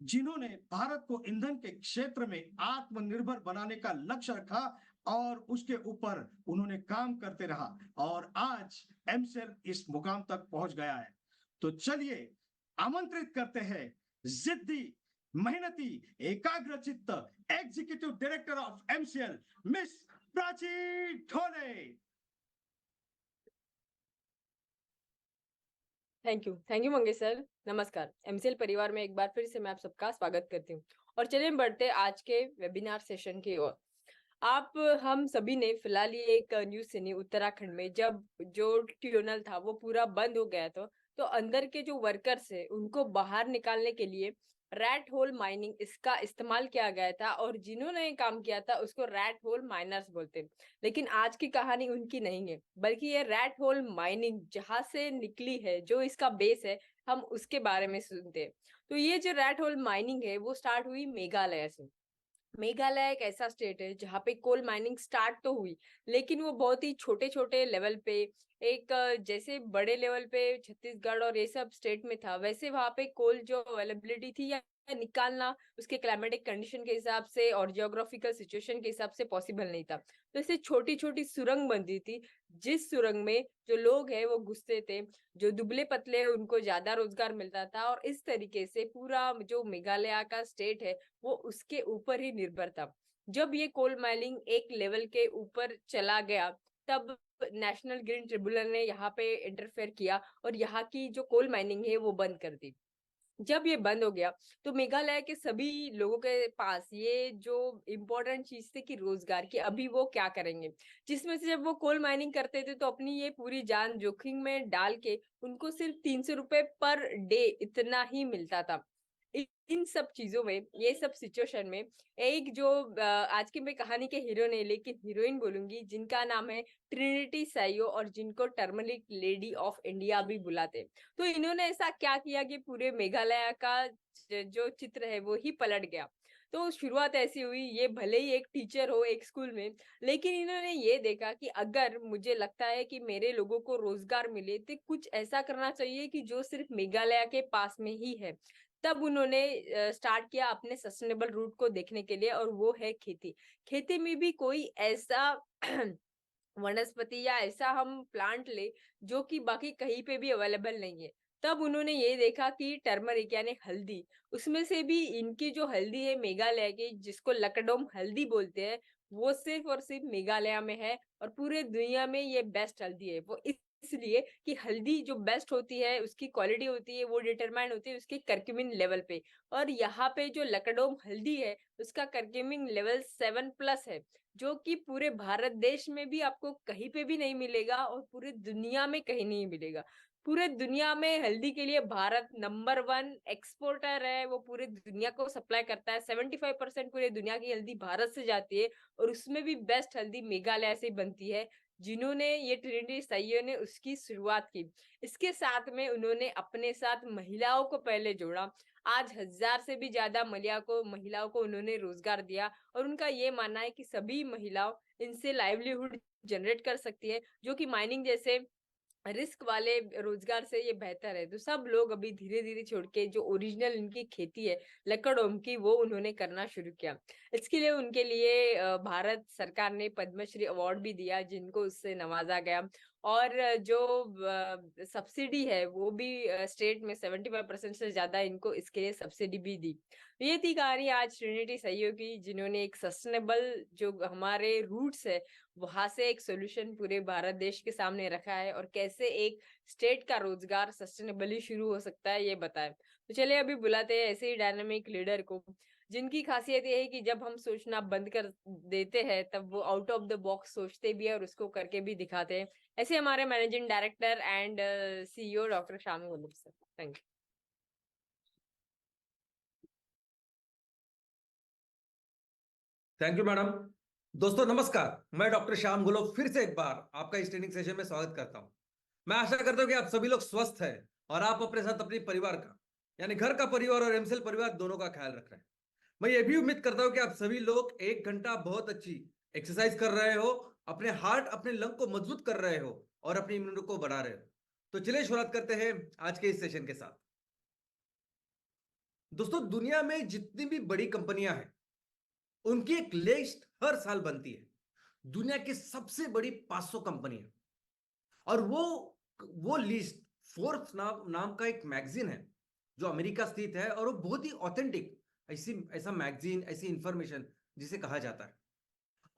जिन्होंने भारत को ईंधन के क्षेत्र में आत्मनिर्भर बनाने का लक्ष्य रखा और उसके ऊपर उन्होंने काम करते रहा और आज एमसेल इस मुकाम तक पहुंच गया है। तो चलिए आमंत्रित करते हैं जिद्दी, मेहनती, एकाग्रचित्त executive director of MCL Miss Prachi Dhole. Thank you Mangesh sir. नमस्कार, एमसीएल परिवार में एक बार फिर से मैं आप सबका स्वागत करती हूँ। और चलिए बढ़ते आज के वेबिनार सेशन की ओर। आप हम सभी ने फिलहाल ये एक न्यूज सुनी, उत्तराखंड में जब जो ट्यूनल था वो पूरा बंद हो गया था, तो अंदर के जो वर्कर्स है उनको बाहर निकालने के लिए रैट होल माइनिंग इसका इस्तेमाल किया गया था, और जिन्होंने ये काम किया था उसको रैट होल माइनर्स बोलते हैं। लेकिन आज की कहानी उनकी नहीं है, बल्कि ये रैट होल माइनिंग जहां से निकली है, जो इसका बेस है, हम उसके बारे में सुनते हैं। तो ये जो रैट होल माइनिंग है वो स्टार्ट हुई मेघालय से। मेघालय एक ऐसा स्टेट है जहाँ पे कोल माइनिंग स्टार्ट तो हुई, लेकिन वो बहुत ही छोटे छोटे लेवल पे, एक जैसे बड़े लेवल पे छत्तीसगढ़ और ये सब स्टेट में था, वैसे वहां पे कोल जो अवेलेबिलिटी थी या निकालना उसके क्लाइमेटिक कंडीशन के हिसाब से और जियोग्राफिकल सिचुएशन के हिसाब से पॉसिबल नहीं था। तो ऐसे छोटी छोटी सुरंग बनती थी, जिस सुरंग में जो लोग हैं वो घुसते थे, जो दुबले पतले हैं उनको ज्यादा रोजगार मिलता था, और इस तरीके से पूरा जो मेघालय का स्टेट है वो उसके ऊपर ही निर्भर था। जब ये कोल माइनिंग एक लेवल के ऊपर चला गया, तब नेशनल ग्रीन ट्रिब्यूनल ने यहाँ पे इंटरफेयर किया और यहाँ की जो कोल माइनिंग है वो बंद कर दी। जब ये बंद हो गया तो मेघालय के सभी लोगों के पास ये जो इम्पोर्टेंट चीज थी कि रोजगार की, अभी वो क्या करेंगे, जिसमें से जब वो कोल माइनिंग करते थे तो अपनी ये पूरी जान जोखिम में डाल के उनको सिर्फ 300 रुपए पर डे इतना ही मिलता था। इन सब चीजों में, ये सब सिचुएशन में, एक जो आज की मैं कहानी के हीरो नहीं लेकिन हीरोइन बोलूंगी, जिनका नाम है ट्रिनिटी साइयो, और जिनको टर्मरिक लेडी ऑफ इंडिया भी बुलाते हैं। तो इन्होंने ऐसा क्या किया कि पूरे मेघालय का जो चित्र है वो ही पलट गया। तो शुरुआत ऐसी हुई, ये भले ही एक टीचर हो एक स्कूल में, लेकिन इन्होंने ये देखा कि अगर मुझे लगता है कि मेरे लोगों को रोजगार मिले तो कुछ ऐसा करना चाहिए कि जो सिर्फ मेघालय के पास में ही है। तब उन्होंने स्टार्ट किया अपने सस्टेनेबल रूट को देखने के लिए, और वो है खेती। खेती में भी कोई ऐसा वनस्पति या ऐसा हम प्लांट ले जो कि बाकी कहीं पे भी अवेलेबल नहीं है। तब उन्होंने ये देखा कि टर्मरिक यानी हल्दी, उसमें से भी इनकी जो हल्दी है मेघालय की, जिसको लकडोम हल्दी बोलते हैं, वो सिर्फ और सिर्फ मेघालय में है, और पूरे दुनिया में ये बेस्ट हल्दी है। वो इसलिए कि हल्दी जो बेस्ट होती है, उसकी क्वालिटी होती है, वो डिटरमाइन होती है उसके करक्यूमिन लेवल पे। और यहाँ पे जो लकडोम हल्दी है उसका करक्यूमिन लेवल 7+ है, जो कि पूरे भारत देश में भी आपको कहीं पे भी नहीं मिलेगा और पूरे दुनिया में कहीं नहीं मिलेगा। पूरे दुनिया में हल्दी के लिए भारत नंबर 1 एक्सपोर्टर है, वो पूरे दुनिया को सप्लाई करता है। 75% पूरे दुनिया की हल्दी भारत से जाती है, और उसमें भी बेस्ट हल्दी मेघालय से बनती है, जिन्होंने ये ट्रिनिटी साइयो ने उसकी शुरुआत की। इसके साथ में उन्होंने अपने साथ महिलाओं को पहले जोड़ा। आज 1000 से भी ज्यादा महिलाओं को उन्होंने रोजगार दिया, और उनका ये मानना है कि सभी महिलाओं इनसे लाइवलीहुड जनरेट कर सकती है, जो कि माइनिंग जैसे रिस्क वाले रोजगार से ये बेहतर है। तो सब लोग अभी धीरे धीरे छोड़ के जो ओरिजिनल इनकी खेती है लकड़ोम की, वो उन्होंने करना शुरू किया। इसके लिए उनके लिए भारत सरकार ने पद्मश्री अवार्ड भी दिया, जिनको उससे नवाजा गया। और जो सब्सिडी है वो भी स्टेट में 75% से ज्यादा इनको इसके लिए सब्सिडी भी दी। ये थी कहानी आज ट्रिनिटी साइयो की, जिन्होंने एक सस्टेनेबल जो हमारे रूट्स है वहां से एक सोल्यूशन पूरे भारत देश के सामने रखा है, और कैसे एक स्टेट का रोजगार सस्टेनेबली शुरू हो सकता है ये बताया। तो चलिए अभी बुलाते हैं ऐसे ही डायनामिक लीडर को, जिनकी खासियत ये है कि जब हम सोचना बंद कर देते हैं तब वो आउट ऑफ द बॉक्स सोचते भी है और उसको करके भी दिखाते हैं। ऐसे हमारे managing director and CEO doctor Shyam Golap sir. Thank you. Thank you madam. दोस्तों नमस्कार, मैं डॉक्टर श्याम गुलो फिर से एक बार आपका इस ट्रेनिंग सेशन में स्वागत करता हूं। मैं आशा करता हूं कि आप सभी लोग स्वस्थ हैं और आप अपने साथ अपने परिवार का, यानी घर का परिवार और एमसेल परिवार दोनों का ख्याल रख रहे हैं। मैं ये भी उम्मीद करता हूं कि आप सभी लोग 1 घंटा बहुत अच्छी एक्सरसाइज कर रहे हो, अपने हार्ट अपने लंग को मजबूत कर रहे हो और अपनी इम्यूनिटी को बढ़ा रहे हो। तो चलिए शुरुआत करते हैं आज के इस सेशन के साथ। दोस्तों, दुनिया में जितनी भी बड़ी कंपनियां हैं उनकी एक लिस्ट हर साल बनती है, दुनिया की सबसे बड़ी 500 कंपनियां। और वो लिस्ट फोर्ब्स नाम का एक मैगजीन है जो अमेरिका स्थित है, और वो बहुत ही ऑथेंटिक ऐसा मैगजीन, ऐसी इंफॉर्मेशन जिसे कहा जाता है।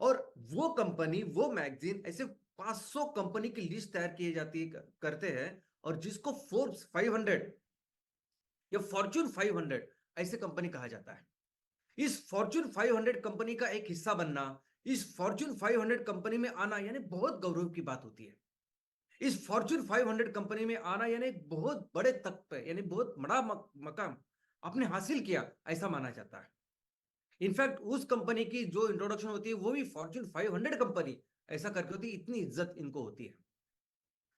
और वो मैगजीन ऐसे 500 कंपनी की लिस्ट तैयार की जाती है, करते हैं, और जिसको फोर्ब्स 500 या फॉर्च्यून 500 ऐसे कंपनी कहा जाता है। इस फॉर्च्यून 500 कंपनी का एक हिस्सा बनना, इस फॉर्च्यून 500 कंपनी में आना यानी बहुत गौरव की बात होती है। इस फॉर्च्यून 500 कंपनी में आना यानी बहुत बड़े तक पे, यानी बहुत बड़ा मकाम आपने हासिल किया, ऐसा माना जाता है। इनफैक्ट उस कंपनी की जो इंट्रोडक्शन होती है वो भी फॉर्च्यून 500 कंपनी ऐसा करके होती है, इतनी इज्जत इनको होती है।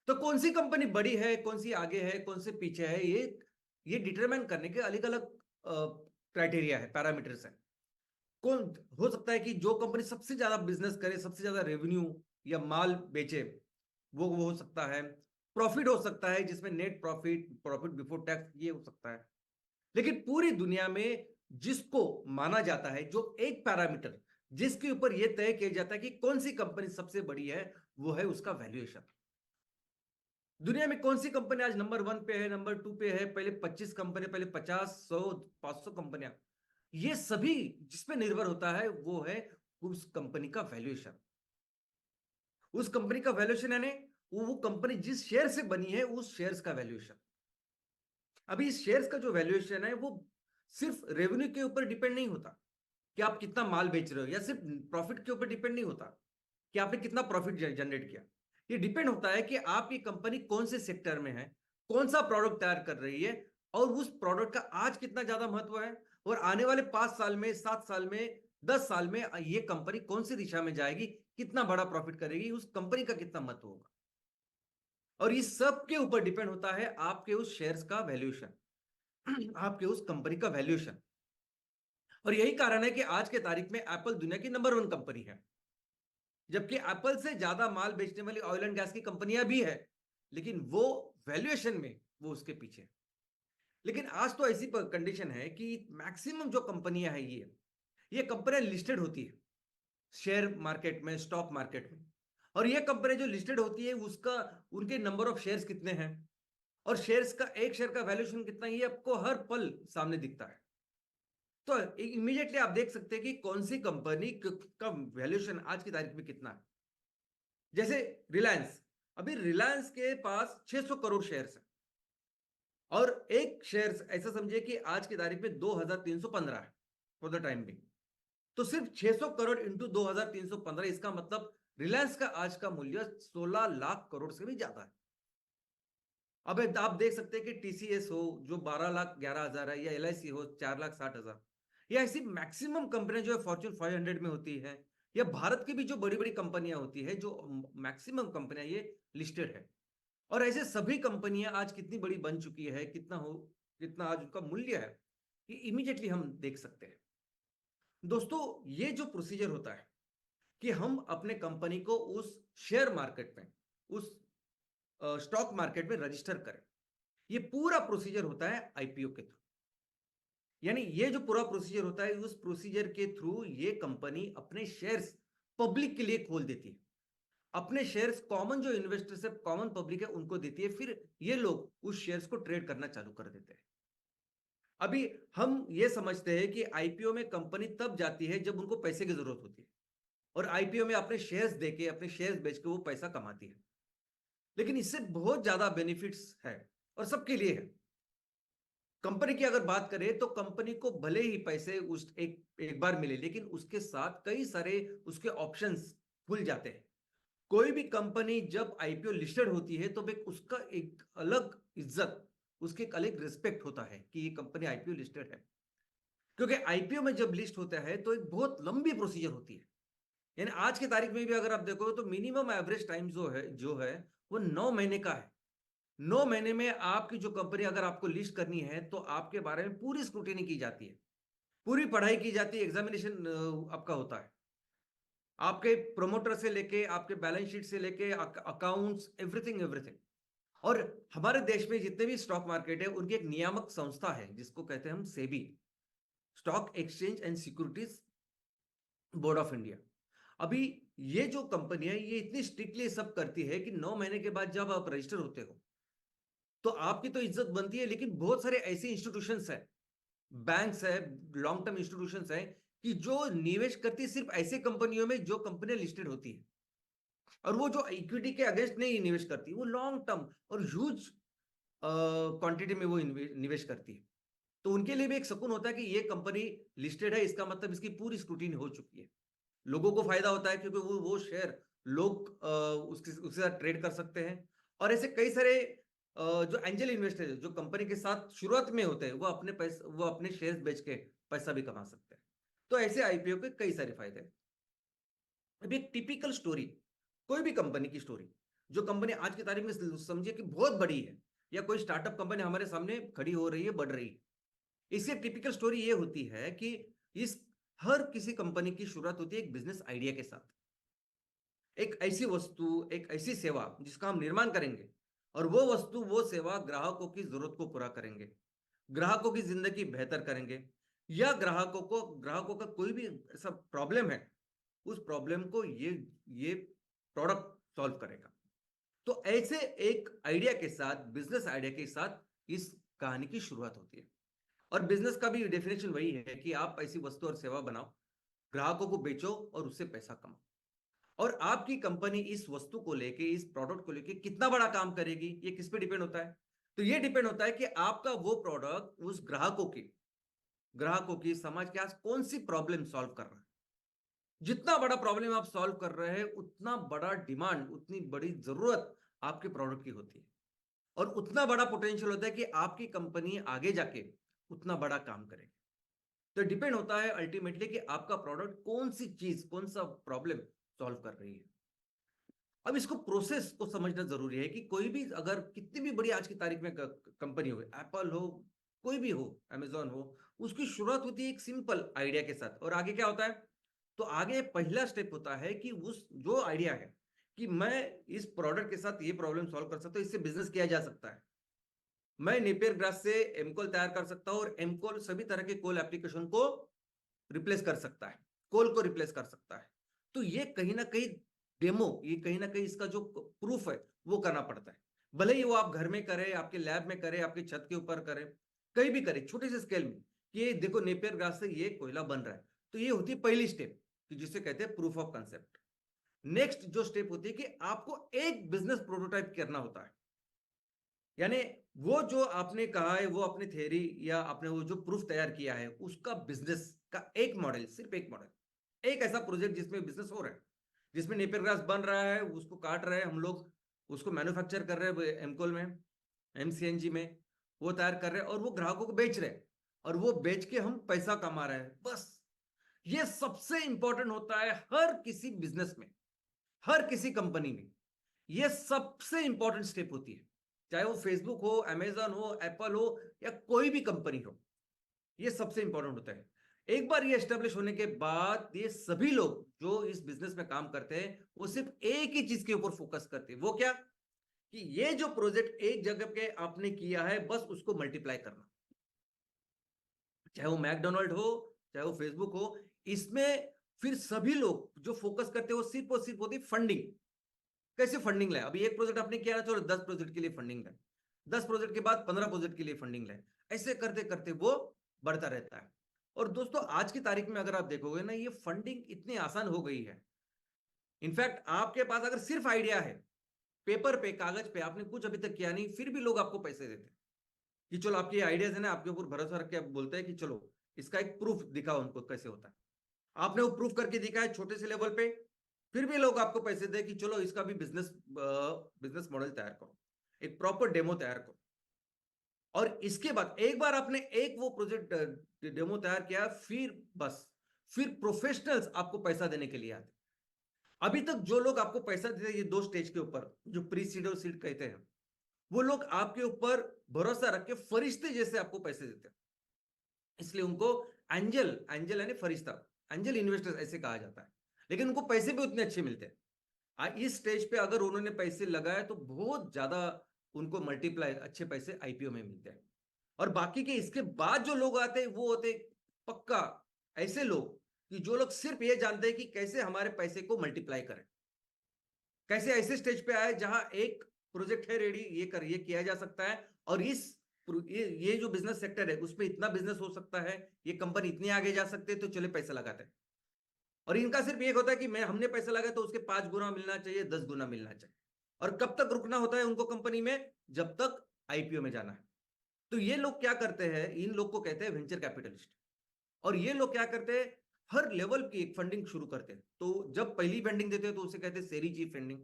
तो कौन सी कंपनी बड़ी है, कौन सी आगे है, कौन से पीछे है, ये डिटरमाइन करने के अलग अलग क्राइटेरिया है, पैरामीटर्स है। कौन हो सकता है कि जो कंपनी सबसे ज्यादा बिजनेस करे, सबसे ज्यादा रेवेन्यू या माल बेचे, वो हो सकता है। प्रॉफिट हो सकता है, जिसमें net profit, profit before tax, ये हो सकता है। लेकिन पूरी दुनिया में जिसको माना जाता है, जो एक पैरामीटर जिसके ऊपर यह तय किया जाता है कि कौन सी कंपनी सबसे बड़ी है, वो है उसका वैल्यूएशन। दुनिया में कौन सी कंपनी आज नंबर 1 पे है, नंबर 2 पे है, पहले 25 कंपनी, पहले 50, 100, 500 कंपनियां, ये सभी जिसपे निर्भर होता है वो है उस कंपनी का वैल्यूएशन। उस कंपनी का वैल्यूएशन यानी वो कंपनी जिस शेयर से बनी है उस शेयर्स का वैल्यूएशन। अभी इस शेयर्स का जो वैल्यूएशन है वो सिर्फ रेवेन्यू के ऊपर डिपेंड नहीं होता कि आप कितना माल बेच रहे हो, या सिर्फ प्रॉफिट के ऊपर डिपेंड नहीं होता कि आपने कितना प्रॉफिट जनरेट किया। ये डिपेंड होता है कि आपकी कंपनी कौन से सेक्टर में है, कौन सा प्रोडक्ट तैयार कर रही है, और उस प्रोडक्ट का आज कितना ज्यादा महत्व है, और आने वाले 5 साल में, 7 साल में, 10 साल में ये कंपनी कौन सी दिशा में जाएगी, कितना बड़ा प्रॉफिट करेगी, उस कंपनी का कितना महत्व होगा। और इस सब के ऊपर डिपेंड होता है आपके उस शेयर्स का वैल्यूएशन, आपके उस कंपनी का वैल्यूएशन। और यही कारण है कि आज के तारीख में एप्पल दुनिया की नंबर 1 कंपनी है, जबकि एप्पल से ज्यादा माल बेचने वाली ऑयल एंड गैस की कंपनियां भी है, लेकिन वो वैल्यूएशन में वो उसके पीछे। लेकिन आज तो ऐसी कंडीशन है कि मैक्सिमम जो कंपनियां है ये कंपनियां लिस्टेड होती है शेयर मार्केट में, स्टॉक मार्केट में। और ये कंपनी जो लिस्टेड होती है उसका, उनके नंबर ऑफ शेयर्स कितने हैं, और शेयर्स का, एक शेयर का वैल्यूएशन कितना है, ये आपको हर पल सामने दिखता है। तो इमीडिएटली आप देख सकते हैं कि कौन सी कंपनी का वैल्यूएशन आज की तारीख में कितना है। जैसे रिलायंस, अभी रिलायंस के पास 600 करोड़ शेयर्स है, और एक शेयर ऐसा समझिए कि आज की तारीख में 2315 है फॉर द टाइम बिंग। तो सिर्फ 600 करोड़ इंटू 2315, इसका मतलब रिलायंस का आज का मूल्य 16 लाख करोड़ से भी ज्यादा है। अब आप देख सकते हैं कि टीसीएस हो जो 12,11,000 है, या एलआईसी हो 4,60,000, या ऐसी मैक्सिमम कंपनियां जो है फॉर्च्यून 500 में होती है, या भारत की भी जो बड़ी बड़ी कंपनियां होती है, जो मैक्सिमम कंपनियां ये लिस्टेड है। और ऐसे सभी कंपनियां आज कितनी बड़ी बन चुकी है, कितना आज उनका मूल्य है, ये इमीडिएटली हम देख सकते हैं। दोस्तों, ये जो प्रोसीजर होता है कि हम अपने कंपनी को उस शेयर मार्केट में, उस स्टॉक मार्केट में रजिस्टर करें, ये पूरा प्रोसीजर होता है आईपीओ के थ्रू। यानी ये जो पूरा प्रोसीजर होता है, उस प्रोसीजर के थ्रू ये कंपनी अपने शेयर्स पब्लिक के लिए खोल देती है, अपने शेयर्स कॉमन जो इन्वेस्टर्स है, कॉमन पब्लिक है, उनको देती है, फिर ये लोग उस शेयर्स को ट्रेड करना चालू कर देते हैं। अभी हम ये समझते हैं कि आईपीओ में कंपनी तब जाती है जब उनको पैसे की जरूरत होती है, और आईपीओ में अपने शेयर्स देके, अपने शेयर्स बेच के वो पैसा कमाती है। लेकिन इससे बहुत ज्यादा बेनिफिट्स है और सबके लिए है। कंपनी की अगर बात करें तो कंपनी को भले ही पैसे उस एक बार मिले, लेकिन उसके साथ कई सारे उसके ऑप्शंस खुल जाते हैं। कोई भी कंपनी जब आईपीओ लिस्टेड होती है तो उसका एक अलग इज्जत, उसके एक अलग रिस्पेक्ट होता है कि ये कंपनी आईपीओ लिस्टेड है। क्योंकि आईपीओ में जब लिस्ट होता है तो एक बहुत लंबी प्रोसीजर होती है। यानी आज की तारीख में भी अगर आप देखो तो मिनिमम एवरेज टाइम जो है वो 9 महीने का है। 9 महीने में आपकी जो कंपनी अगर आपको लिस्ट करनी है तो आपके बारे में पूरी स्क्रूटिनी की जाती है, पूरी पढ़ाई की जाती है, एग्जामिनेशन आपका होता है, आपके प्रोमोटर से लेके, आपके बैलेंस शीट से लेके, अकाउंट्स, एवरीथिंग एवरीथिंग। और हमारे देश में जितने भी स्टॉक मार्केट है उनकी एक नियामक संस्था है जिसको कहते हैं हम SEBI, stock exchange and securities board of India. अभी ये जो कंपनी है ये इतनी स्ट्रिक्टली सब करती है कि 9 महीने के बाद जब आप रजिस्टर होते हो तो आपकी तो इज्जत बनती है, लेकिन बहुत सारे ऐसे इंस्टीट्यूशंस है, बैंक्स है, लॉन्ग टर्म इंस्टीट्यूशंस है कि जो निवेश करती है सिर्फ ऐसे कंपनियों में जो कंपनियां लिस्टेड होती है, और वो जो इक्विटी के अगेंस्ट नहीं निवेश करती, वो लॉन्ग टर्म और ह्यूज क्वांटिटी में वो निवेश करती है। तो उनके लिए भी एक सुकून होता है कि ये कंपनी लिस्टेड है, इसका मतलब इसकी पूरी स्क्रूटिनी हो चुकी है। लोगों को फायदा होता है क्योंकि वो शेयर लोग उसके साथ ट्रेड कर सकते हैं। और ऐसे कई सारे जो एंजल इन्वेस्टर है जो कंपनी के साथ शुरुआत में होते हैं वो अपने शेयर्स बेच के पैसा भी कमा सकते हैं। तो ऐसे आईपीओ के कई सारे फायदे हैं। अभी एक टिपिकल स्टोरी, कोई भी कंपनी की स्टोरी जो कंपनी आज की तारीख में समझिए कि बहुत बड़ी है, या कोई स्टार्टअप कंपनी हमारे सामने खड़ी हो रही है, बढ़ रही है, इसकी टिपिकल स्टोरी ये होती है कि इस हर किसी कंपनी की शुरुआत होती है एक बिजनेस आइडिया के साथ, एक ऐसी वस्तु, एक ऐसी सेवा जिसका हम निर्माण करेंगे और वो वस्तु, वो सेवा ग्राहकों की जरूरत को पूरा करेंगे, ग्राहकों की जिंदगी बेहतर करेंगे, या ग्राहकों का कोई भी ऐसा प्रॉब्लम है उस प्रॉब्लम को ये प्रोडक्ट सॉल्व करेगा। तो ऐसे एक आइडिया के साथ, बिजनेस आइडिया के साथ इस कहानी की शुरुआत होती है। और बिजनेस का भी डेफिनेशन वही है कि आप ऐसी वस्तु और सेवा बनाओ, ग्राहकों को बेचो और उससे पैसा कमाओ। और आपकी कंपनी इस वस्तु को लेके, इस प्रोडक्ट को लेके कितना बड़ा काम करेगी, ये किस पे डिपेंड होता है? तो ये डिपेंड होता है कि आपका वो प्रोडक्ट उस ग्राहकों की समाज के आज कौन सी प्रॉब्लम सॉल्व कर रहा है। जितना बड़ा प्रॉब्लम आप सॉल्व कर रहे हैं उतना बड़ा डिमांड, उतनी बड़ी जरूरत आपके प्रोडक्ट की होती है, और उतना बड़ा पोटेंशियल होता है कि आपकी कंपनी आगे जाके उतना बड़ा काम करेगी। तो डिपेंड होता है अल्टीमेटली कि आपका प्रोडक्ट कौन सी चीज, कौन सा प्रॉब्लम सॉल्व कर रही है। अब इसको प्रोसेस को समझना जरूरी है कि कोई भी, अगर कितनी भी बड़ी आज की तारीख में कंपनी हो, एप्पल हो, कोई भी हो, अमेजॉन हो, उसकी शुरुआत होती है एक सिंपल आइडिया के साथ। और आगे क्या होता है? तो आगे पहला स्टेप होता है कि उस जो आइडिया है कि मैं इस प्रोडक्ट के साथ ये प्रॉब्लम सॉल्व कर सकता हूं, इससे बिजनेस किया जा सकता है, मैं नेपियर ग्रास से एमकोल तैयार कर सकता हूं, और एमकोल सभी तरह के कोल एप्लीकेशन को रिप्लेस कर सकता है, कोल को रिप्लेस कर सकता है। तो ये कहीं ना कहीं डेमो, ये कहीं ना कहीं इसका जो प्रूफ है वो करना पड़ता है। भले ही वो आप घर में करें, आपके लैब में करें, आपकी छत के ऊपर करें, कहीं भी करें, छोटे से स्केल में, कि ये देखो नेपियर ग्रास से ये कोयला बन रहा है। तो ये होती है पहली स्टेप, जिसे कहते हैं प्रूफ ऑफ कंसेप्ट। नेक्स्ट जो स्टेप होती है कि आपको एक बिजनेस प्रोटोटाइप करना होता है, यानी वो जो आपने कहा है, वो अपनी थ्योरी या आपने वो जो प्रूफ तैयार किया है, उसका बिजनेस का एक मॉडल, सिर्फ एक मॉडल, एक ऐसा प्रोजेक्ट जिसमें बिजनेस हो रहा है, जिसमें नेपियर ग्रास बन रहा है, उसको काट रहे हैं हम लोग, उसको मैन्युफैक्चर कर रहे हैं एमकोल में, एमसीएनजी में, वो तैयार कर रहे हैं और वो ग्राहकों को बेच रहे हैं, और वो बेच के हम पैसा कमा रहे हैं। बस ये सबसे इंपॉर्टेंट होता है हर किसी बिजनेस में, हर किसी कंपनी में, ये सबसे इंपॉर्टेंट स्टेप होती है। चाहे वो फेसबुक हो, अमेजन हो, एप्पल हो, या कोई भी कंपनी हो, ये सबसे इंपॉर्टेंट होता है। एक बार ये एस्टेब्लिश होने के बाद ये सभी लोग जो इस बिजनेस में काम करते हैं वो सिर्फ एक ही चीज के ऊपर फोकस करते हैं। वो क्या? कि ये जो प्रोजेक्ट एक जगह पे आपने किया है, बस उसको मल्टीप्लाई करना। चाहे वो मैकडोनाल्ड हो, चाहे वो फेसबुक हो, इसमें फिर सभी लोग जो फोकस करते हैं वो सिर्फ और सिर्फ होती है फंडिंग। कैसे फंडिंग लाए? अभी एक प्रोजेक्ट आपने किया ना, चलो 10 प्रोजेक्ट के लिए फंडिंग लाए, 10 प्रोजेक्ट के बाद 15 प्रोजेक्ट के लिए फंडिंग लाए, ऐसे करते करते वो बढ़ता रहता है। और दोस्तों आज की तारीख में अगर आप देखोगे ना, ये फंडिंग इतनी आसान हो गई है। इनफैक्ट आपके पास अगर सिर्फ आइडिया है, पेपर पे, कागज पे, आपने कुछ अभी तक किया नहीं, फिर भी लोग आपको पैसे देते हैं कि चलो आपके आइडियाज है ना, आपके ऊपर भरोसा रख के आप बोलते हैं कि चलो इसका एक प्रूफ दिखाओ उनको कैसे होता है। आपने वो प्रूफ करके दिखाया छोटे से लेवल पे, फिर भी लोग आपको पैसे दे कि चलो इसका भी बिजनेस मॉडल तैयार करो, एक प्रॉपर डेमो तैयार करो। और इसके बाद एक बार आपने एक वो प्रोजेक्ट डेमो तैयार किया, फिर प्रोफेशनल्स आपको पैसा देने के लिए आते। अभी तक जो लोग आपको पैसा देते हैं ये दो स्टेज के ऊपर, जो प्री सीड और सीड कहते हैं, वो लोग आपके ऊपर भरोसा रख के फरिश्ते जैसे आपको पैसे देते हैं, इसलिए उनको एंजल यानी फरिश्ता, एंजल इन्वेस्टर्स ऐसे कहा जाता है। लेकिन उनको पैसे भी उतने अच्छे मिलते हैं। इस स्टेज पे अगर उन्होंने पैसे लगाए तो बहुत ज्यादा उनको मल्टीप्लाई अच्छे पैसे आईपीओ में मिलते हैं। और बाकी के इसके बाद जो लोग आते हैं वो होते पक्का ऐसे लोग कि जो लोग सिर्फ ये जानते हैं कि कैसे हमारे पैसे को मल्टीप्लाई करें, कैसे ऐसे स्टेज पे आए जहां एक प्रोजेक्ट है रेडी, ये किया जा सकता है, और ये जो बिजनेस सेक्टर है उसमें इतना बिजनेस हो सकता है, ये कंपनी इतनी आगे जा सकते हैं, तो चले पैसा लगाते हैं। और इनका सिर्फ एक होता है कि हमने पैसा लगाया तो उसके 5 गुना मिलना चाहिए, 10 गुना मिलना चाहिए। और कब तक रुकना होता है उनको कंपनी में? जब तक आईपीओ में जाना है। तो ये लोग क्या करते हैं, इन लोग को कहते हैं वेंचर कैपिटलिस्ट। और ये लोग क्या करते हैं, हर लेवल की एक फंडिंग शुरू करते हैं। तो जब पहली फंडिंग देते हैं तो उसे कहते हैं series E funding,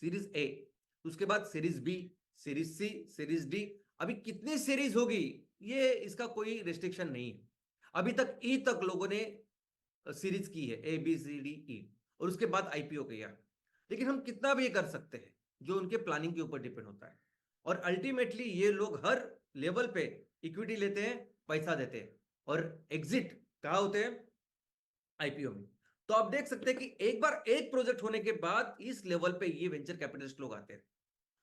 series A, उसके बाद सीरीज बी, सीरीज सी, सीरीज डी। अभी कितनी सीरीज होगी ये इसका कोई रिस्ट्रिक्शन नहीं है। अभी तक ई तक लोगों ने सीरीज की है, A B C D E, और उसके बाद आईपीओ किया। लेकिन हम कितना भी कर सकते हैं, जो उनके प्लानिंग के ऊपर डिपेंड होता है। और अल्टीमेटली ये लोग हर लेवल पे इक्विटी लेते हैं, पैसा देते हैं, और एग्जिट कहाँ होते हैं? आईपीओ में। तो आप देख सकते हैं कि एक बार एक प्रोजेक्ट होने के बाद इस लेवल पे ये वेंचर कैपिटलिस्ट लोग आते हैं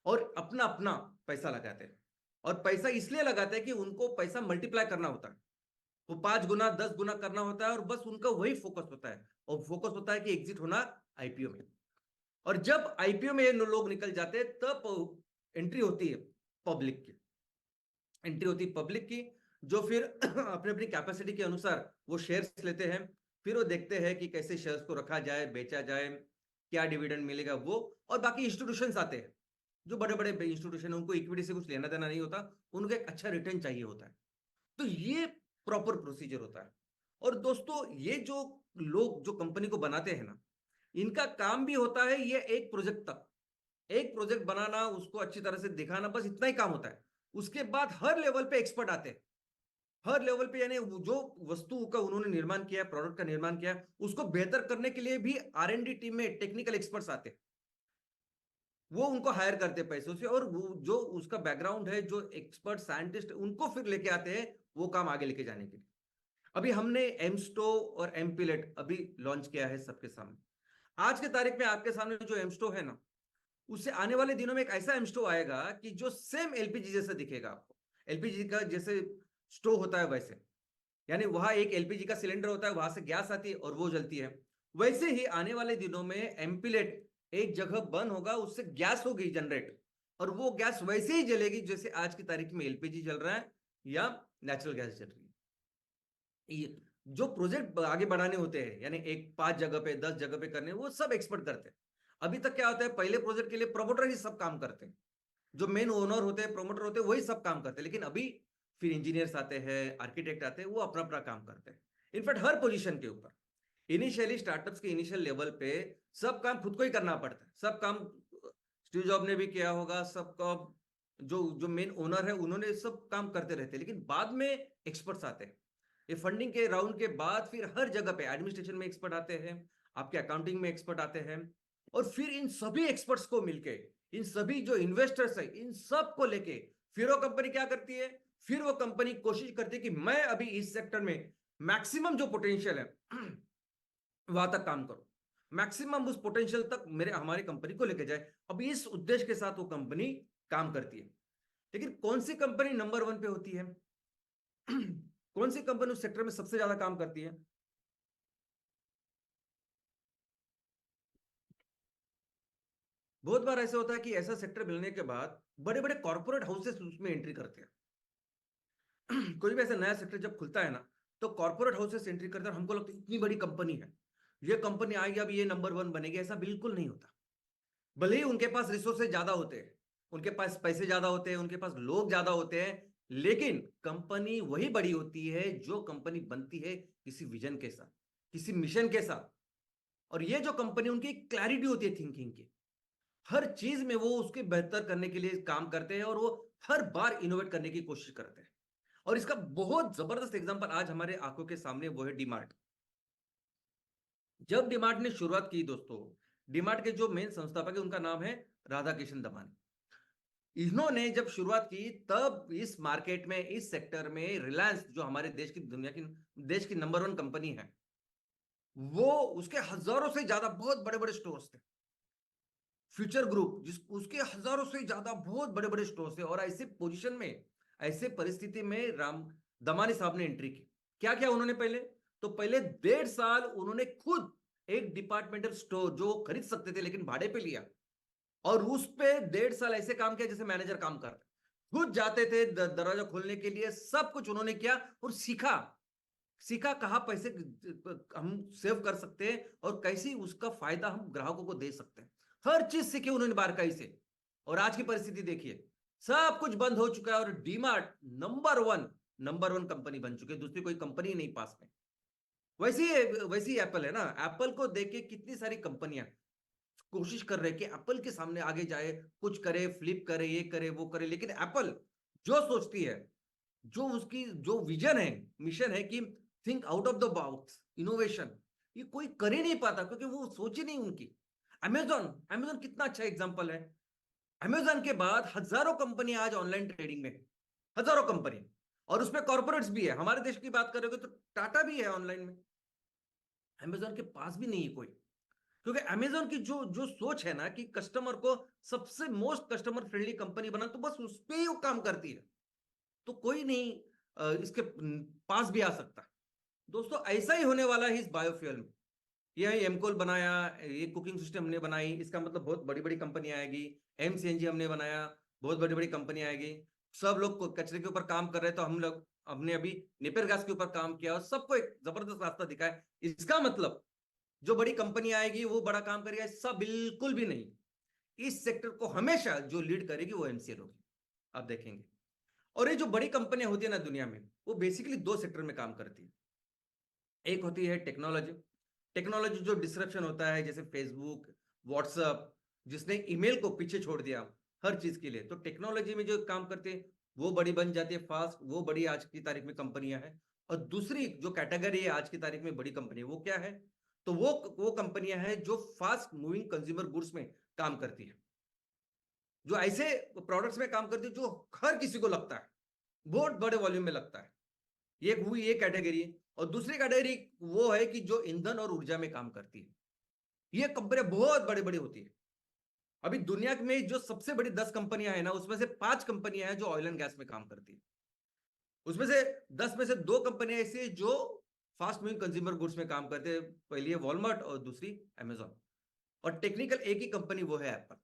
और अपना अपना पैसा लगाते हैं। और पैसा इसलिए लगाते हैं कि उनको पैसा मल्टीप्लाई करना होता है, वो 5 गुना 10 गुना करना होता है, और बस उनका वही फोकस होता है। और फोकस होता है कि एग्जिट होना आईपीओ में। और जब आईपीओ में ये लोग निकल जाते हैं तब एंट्री होती है पब्लिक की, एंट्री होती है पब्लिक की, जो फिर अपनी अपनी कैपेसिटी के अनुसार वो शेयर्स लेते हैं। फिर वो देखते हैं कि कैसे शेयर्स को रखा जाए, बेचा जाए, क्या डिविडेंड मिलेगा वो। और बाकी इंस्टीट्यूशंस आते हैं, जो बड़े बड़े इंस्टीट्यूशन, उनको इक्विटी से कुछ लेना देना नहीं होता, उनको एक अच्छा रिटर्न चाहिए होता है। तो ये प्रॉपर प्रोसीजर होता है। और दोस्तों ये जो लोग जो कंपनी को बनाते हैं ना, इनका काम भी होता है ये एक प्रोजेक्ट बनाना, उसको अच्छी तरह से दिखाना, बस इतना ही काम होता है। उसके बाद हर लेवल पे एक्सपर्ट आते हैं, हर लेवल पे, यानी जो वस्तु का उन्होंने निर्माण किया, प्रोडक्ट का निर्माण किया, उसको बेहतर करने के लिए भी आर&डी टीम में टेक्निकल एक्सपर्ट्स आते हैं। वो उनको हायर करते हैं पैसों से, और वो जो उसका बैकग्राउंड है, जो एक्सपर्ट साइंटिस्ट, उनको फिर लेके आते हैं वो काम आगे लेके जाने के लिए। अभी हमने एमस्टो और एमपीलेट अभी लॉन्च किया है सबके सामने। आज के तारीख में आपके सामने जो एमस्टो है ना, उससे आने वाले दिनों में एक ऐसा एमस्टो आएगा कि जो सेम एलपीजी जैसा दिखेगा आपको। एलपीजी का जैसे स्टोव होता है वैसे, यानी वहां एक एलपीजी का सिलेंडर होता है, वहां से गैस आती है और वो जलती है। वैसे ही आने वाले दिनों में एमपीलेट एक जगह बंद होगा, उससे गैस होगी जनरेट, और वो गैस वैसे ही जलेगी जैसे आज की तारीख में एलपीजी जल रहा है या नेचुरल गैस जल रही है। जो प्रोजेक्ट आगे बढ़ाने होते हैं, यानी एक 5 जगह पे 10 जगह पे करने, वो सब एक्सपर्ट करते हैं। अभी तक क्या होता है, पहले प्रोजेक्ट के लिए प्रमोटर ही सब काम करते हैं, जो मेन ओनर होते हैं, प्रमोटर होते हैं, वही सब काम करते हैं। लेकिन अभी फिर इंजीनियर्स आते हैं, आर्किटेक्ट आते हैं, वो अपना अपना काम करते हैं। इनफैक्ट हर पोजीशन के ऊपर इनिशियली स्टार्टअप्स के इनिशियल लेवल पे सब काम खुद को ही करना पड़ता है। सब काम स्टीव जॉब ने भी किया होगा, सबका जो जो मेन ओनर है उन्होंने सब काम करते रहते हैं। लेकिन बाद में एक्सपर्ट्स आते हैं, ये फंडिंग के राउंड के बाद फिर हर जगह पे एडमिनिस्ट्रेशन में एक्सपर्ट आते हैं, आपके अकाउंटिंग में एक्सपर्ट आते हैं। और फिर इन सभी एक्सपर्ट्स को मिलके, इन सभी जो इन्वेस्टर्स है, इन सब को लेके फिर वो कंपनी क्या करती है, फिर वो कंपनी कोशिश करती है कि मैं अभी इस सेक्टर में मैक्सिमम जो पोटेंशियल है वहां तक काम करूं, मैक्सिमम उस पोटेंशियल तक हमारी कंपनी को लेके जाए। अब इस उद्देश्य के साथ वो कंपनी काम करती है। लेकिन कौन सी कंपनी नंबर 1 पे होती है? कौन सी कंपनी उस सेक्टर में सबसे ज्यादा काम करती है? बहुत बार ऐसा होता है कि ऐसा सेक्टर मिलने के बाद बड़े बड़े कॉर्पोरेट हाउसेस उसमें एंट्री करते हैं। कोई भी ऐसा नया सेक्टर जब खुलता है ना, तो कॉर्पोरेट हाउसेस एंट्री करते हैं। हमको लगता है इतनी बड़ी कंपनी है, ये कंपनी आएगी अब ये नंबर 1 बनेगी। ऐसा बिल्कुल नहीं होता। भले ही उनके पास रिसोर्सेज ज्यादा होते हैं, उनके पास पैसे ज्यादा होते हैं, उनके पास लोग ज्यादा होते हैं, लेकिन कंपनी वही बड़ी होती है जो कंपनी बनती है किसी विजन के साथ, किसी मिशन के साथ। और ये जो कंपनी, उनकी क्लैरिटी होती है थिंकिंग की, हर चीज में वो उसके बेहतर करने के लिए काम करते हैं, और वो हर बार इनोवेट करने की कोशिश करते हैं। और इसका बहुत जबरदस्त एग्जांपल आज हमारे आंखों के सामने, वो है डीमार्ट। जब डीमार्ट ने शुरुआत की दोस्तों, डीमार्ट के जो मेन संस्थापक है उनका नाम है राधा किशन दमानी। इन्होंने जब शुरुआत की तब इस मार्केट में, इस सेक्टर में रिलायंस, जो हमारे देश की, दुनिया की, देश की नंबर 1 कंपनी है, वो उसके हजारों से ज्यादा बहुत बड़े बड़े स्टोर्स थे। फ्यूचर ग्रुप जिस उसके हजारों से ज्यादा बहुत बड़े बड़े स्टोर्स है। और ऐसे पोजीशन में, ऐसे परिस्थिति में राम दमानी साहब ने एंट्री की। क्या क्या उन्होंने पहले, तो पहले 1.5 साल उन्होंने खुद एक डिपार्टमेंटल स्टोर जो खरीद सकते थे लेकिन भाड़े पे लिया, और उस पे 1.5 साल ऐसे काम किया जैसे मैनेजर काम कर रहे। खुद जाते थे दरवाजा खोलने के लिए, सब कुछ उन्होंने किया और सीखा। सीखा कहाँ पैसे हम सेव कर सकते हैं और कैसे उसका फायदा हम ग्राहकों को दे सकते हैं। हर चीज सीखी उन्होंने बारकाई से। और आज की परिस्थिति देखिए, सब कुछ बंद हो चुका है और डीमार्ट नंबर वन कंपनी बन चुकी है, दूसरी कोई कंपनी नहीं पास में। वैसी एप्पल है ना, एप्पल को देख के कितनी सारी कंपनियां कोशिश कर रहे हैं कि एप्पल के सामने आगे जाए, कुछ करे, फ्लिप करे, ये करे, वो करे। लेकिन एप्पल जो सोचती है, जो उसकी जो विजन है, मिशन है कि think out of the box, innovation, ये कोई कर ही नहीं पाता क्योंकि वो सोच ही नहीं उनकी। अमेजोन कितना अच्छा एग्जांपल है। अमेजोन के बाद हजारों कंपनी आज ऑनलाइन ट्रेडिंग में, हजारों कंपनी, और उसमें कॉर्पोरेट्स भी है। हमारे देश की बात करोगे तो टाटा भी है ऑनलाइन में। अमेजोन के पास भी नहीं है कोई, क्योंकि अमेजोन की जो जो सोच है ना कि कस्टमर को सबसे मोस्ट कस्टमर फ्रेंडली कंपनी बना, तो बस उस पर ही वो काम करती है। तो कोई नहीं इसके पास भी आ सकता। दोस्तों ऐसा ही होने वाला है इस बायोफ्यूल में। ये एमकोल बनाया, ये कुकिंग सिस्टम हमने बनाई, इसका मतलब बहुत बड़ी बड़ी कंपनी आएगी। एमसीएनजी हमने बनाया, बहुत बड़ी बड़ी कंपनी आएगी। सब लोग कचरे के ऊपर काम कर रहे हैं, तो हम लोग हमने अभी नेपियर गैस के ऊपर काम किया और सबको एक जबरदस्त रास्ता दिखाया। इसका मतलब जो बड़ी कंपनी आएगी वो बड़ा काम करेगा, ऐसा बिल्कुल भी नहीं। इस सेक्टर को हमेशा जो लीड करेगी वो एमसीएल होगी, आप देखेंगे। और ये जो बड़ी कंपनियां होती है ना दुनिया में, वो बेसिकली 2 सेक्टर में काम करती है। एक होती है टेक्नोलॉजी जो डिस्ट्रप्शन होता है, जैसे फेसबुक, व्हाट्सएप, जिसने ईमेल को पीछे छोड़ दिया हर चीज के लिए। तो टेक्नोलॉजी में जो काम करते हैं वो बड़ी बन जाती है, फास्ट, वो बड़ी आज की तारीख में कंपनियां हैं। और दूसरी जो कैटेगरी है आज की तारीख में बड़ी कंपनी, वो क्या है, तो वो कंपनियां हैं जो फास्ट मूविंग कंज्यूमर गुड्स में काम करती है, जो ऐसे प्रोडक्ट्स में काम करती है जो हर किसी को लगता है, बहुत बड़े वॉल्यूम में लगता है। ये हुई एक कैटेगरी। और दूसरी कैटेगरी वो है कि जो ईंधन और ऊर्जा में काम करती है। ये कंपनियां बहुत बड़ी बड़ी होती है। अभी दुनिया में जो सबसे बड़ी 10 कंपनियां हैं ना, उसमें से 5 कंपनियां हैं जो ऑयल एंड गैस में काम करती है। उसमें से 10 में से 2 कंपनियां ऐसी जो फास्ट मूविंग कंज्यूमर गुड्स में काम करते हैं, पहली है वॉलमार्ट और दूसरी अमेजॉन। और टेक्निकल एक ही कंपनी, वो है एप्पल।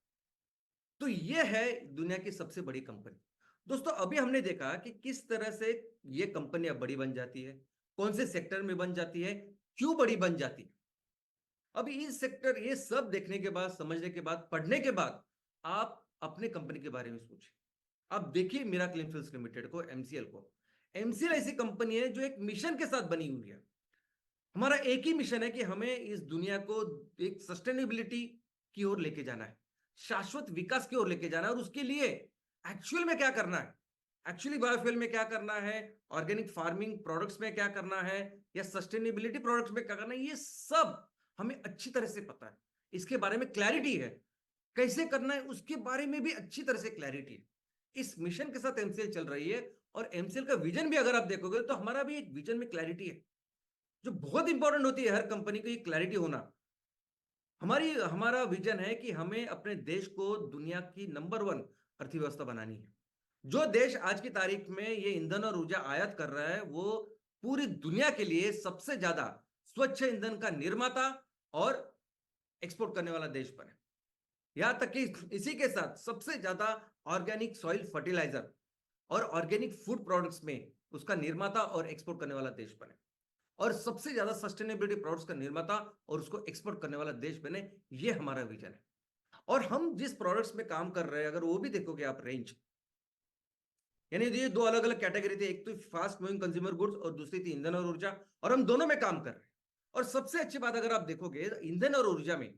तो ये है दुनिया की सबसे बड़ी कंपनी। दोस्तों अभी हमने देखा कि किस तरह से ये कंपनियां बड़ी बन जाती है, कौन से सेक्टर में बन जाती है, क्यों बड़ी बन जाती है। अभी इस सेक्टर, ये सब देखने के बाद, समझने के बाद, पढ़ने के बाद, आप अपने कंपनी के बारे में सोचिए। आप देखिए मिराकल इनफिल्स लिमिटेड को, एमसीएल को। एमसीएल ऐसी कंपनी है जो एक मिशन के साथ बनी हुई है। हमारा एक ही मिशन है कि हमें इस दुनिया को एक सस्टेनेबिलिटी की ओर लेके जाना है, शाश्वत विकास की ओर लेके जाना है। और उसके लिए एक्चुअल में क्या करना है, एक्चुअली बायोफ्यूल में क्या करना है, ऑर्गेनिक फार्मिंग प्रोडक्ट्स में क्या करना है, या सस्टेनेबिलिटी प्रोडक्ट्स में क्या करना है, ये सब हमें अच्छी तरह से पता है। इसके बारे में क्लैरिटी है, कैसे करना है उसके बारे में भी अच्छी तरह से क्लैरिटी है। इस मिशन के साथ एमसीएल चल रही है। और एमसीएल का विजन भी अगर आप देखोगे तो हमारा भी एक विजन में क्लैरिटी है, जो बहुत इंपॉर्टेंट होती है हर कंपनी को, ये क्लैरिटी होना। हमारा विजन है कि हमें अपने देश को दुनिया की नंबर 1 अर्थव्यवस्था बनानी है। जो देश आज की तारीख में ये ईंधन और ऊर्जा आयात कर रहा है, वो पूरी दुनिया के लिए सबसे ज्यादा स्वच्छ ईंधन का निर्माता और एक्सपोर्ट करने वाला देश बने। यहां तक कि इसी के साथ सबसे ज्यादा ऑर्गेनिक सॉइल फर्टिलाइजर और ऑर्गेनिक फूड प्रोडक्ट्स में उसका निर्माता और एक्सपोर्ट करने वाला देश बने। और सबसे ज्यादा सस्टेनेबिलिटी प्रोडक्ट्स का निर्माता और उसको एक्सपोर्ट करने वाला देश बने, ये हमारा विजन है। और हम जिस प्रोडक्ट्स में काम कर रहे हैं, अगर वो भी देखोगे आप रेंज, यानी ये 2 अलग अलग कैटेगरी थी, एक तो फास्ट मूविंग कंज्यूमर गुड्स और दूसरी थी ईंधन और ऊर्जा, और हम दोनों में काम कर रहे हैं। और सबसे अच्छी बात अगर आप देखोगे, ईंधन और ऊर्जा में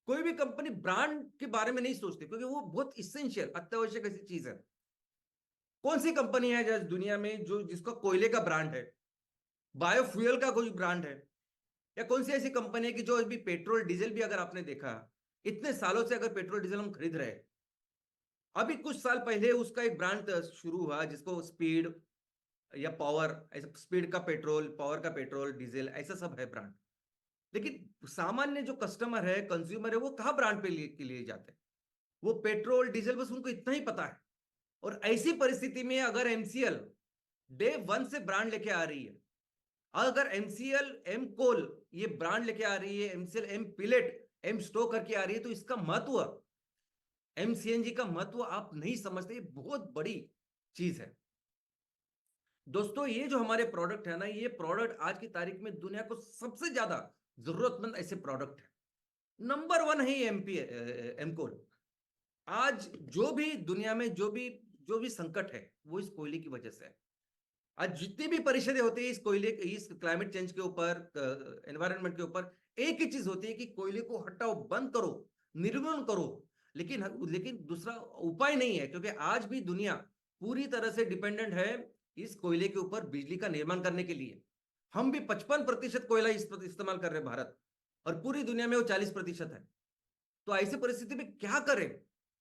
कोई भी कंपनी ब्रांड के बारे में नहीं सोचती, क्योंकि वो बहुत इसेंशियल, अत्यावश्यक ऐसी चीज है। कौन सी कंपनी है जो दुनिया में जो जिसका कोयले का ब्रांड है, बायोफ्यूल का कोई ब्रांड है, या कौन सी ऐसी कंपनी है कि जो अभी पेट्रोल डीजल भी, अगर आपने देखा इतने सालों से अगर पेट्रोल डीजल हम खरीद रहे हैं, अभी कुछ साल पहले उसका एक ब्रांड शुरू हुआ जिसको स्पीड या पावर, ऐसा स्पीड का पेट्रोल, पावर का पेट्रोल, डीजल, ऐसा सब है ब्रांड। लेकिन सामान्य जो कस्टमर है, कंज्यूमर है, वो कहाँ ब्रांड पे के लिए जाते हैं? वो पेट्रोल डीजल बस उनको इतना ही पता है। और ऐसी परिस्थिति में अगर एमसीएल डे 1 से ब्रांड लेके आ रही है, अगर एमसीएल एम कोल ये ब्रांड लेके आ रही है, एमसीएल एम पिलेट एम स्टो करके आ रही है, तो इसका महत्व, एमसीएनजी का महत्व आप नहीं समझते। ये बहुत बड़ी चीज है दोस्तों। ये जो हमारे प्रोडक्ट है ना, ये प्रोडक्ट आज की तारीख में दुनिया को सबसे ज्यादा जरूरतमंद ऐसे प्रोडक्ट है। नंबर 1 है एमकोल। आज जो भी दुनिया में जो भी संकट है वो इस कोयले की वजह से है। आज जितनी भी परिषदें होती है इस कोयले, इस क्लाइमेट चेंज के ऊपर, एनवायरनमेंट के ऊपर, एक ही चीज होती है कि कोयले को हटाओ, बंद करो, निर्मूलन करो। लेकिन दूसरा उपाय नहीं है, क्योंकि आज भी दुनिया पूरी तरह से डिपेंडेंट है इस कोयले के ऊपर बिजली का निर्माण करने के लिए। हम भी 55% कोयला इस्तेमाल कर रहे हैं भारत, और पूरी दुनिया में वो 40% है। तो ऐसी परिस्थिति में क्या करें?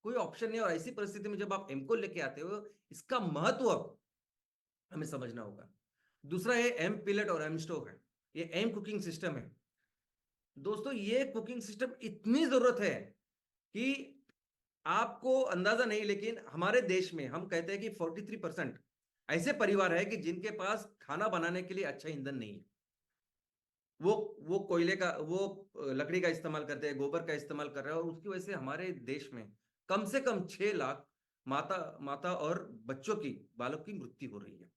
कोई ऑप्शन नहीं। और ऐसी परिस्थिति में जब आप एमकोल लेके आते हो, इसका महत्व हमें समझना होगा। दूसरा है एम पिलेट और एम स्टोव है, ये एम कुकिंग सिस्टम है दोस्तों। ये कुकिंग सिस्टम इतनी जरूरत है कि आपको अंदाजा नहीं, लेकिन हमारे देश में हम कहते हैं कि 43% ऐसे परिवार है कि जिनके पास खाना बनाने के लिए अच्छा ईंधन नहीं है। वो कोयले का, वो लकड़ी का इस्तेमाल करते हैं, गोबर का इस्तेमाल कर रहे हैं, और उसकी वजह से हमारे देश में कम से कम 6 लाख माता और बच्चों की, बालक की मृत्यु हो रही है।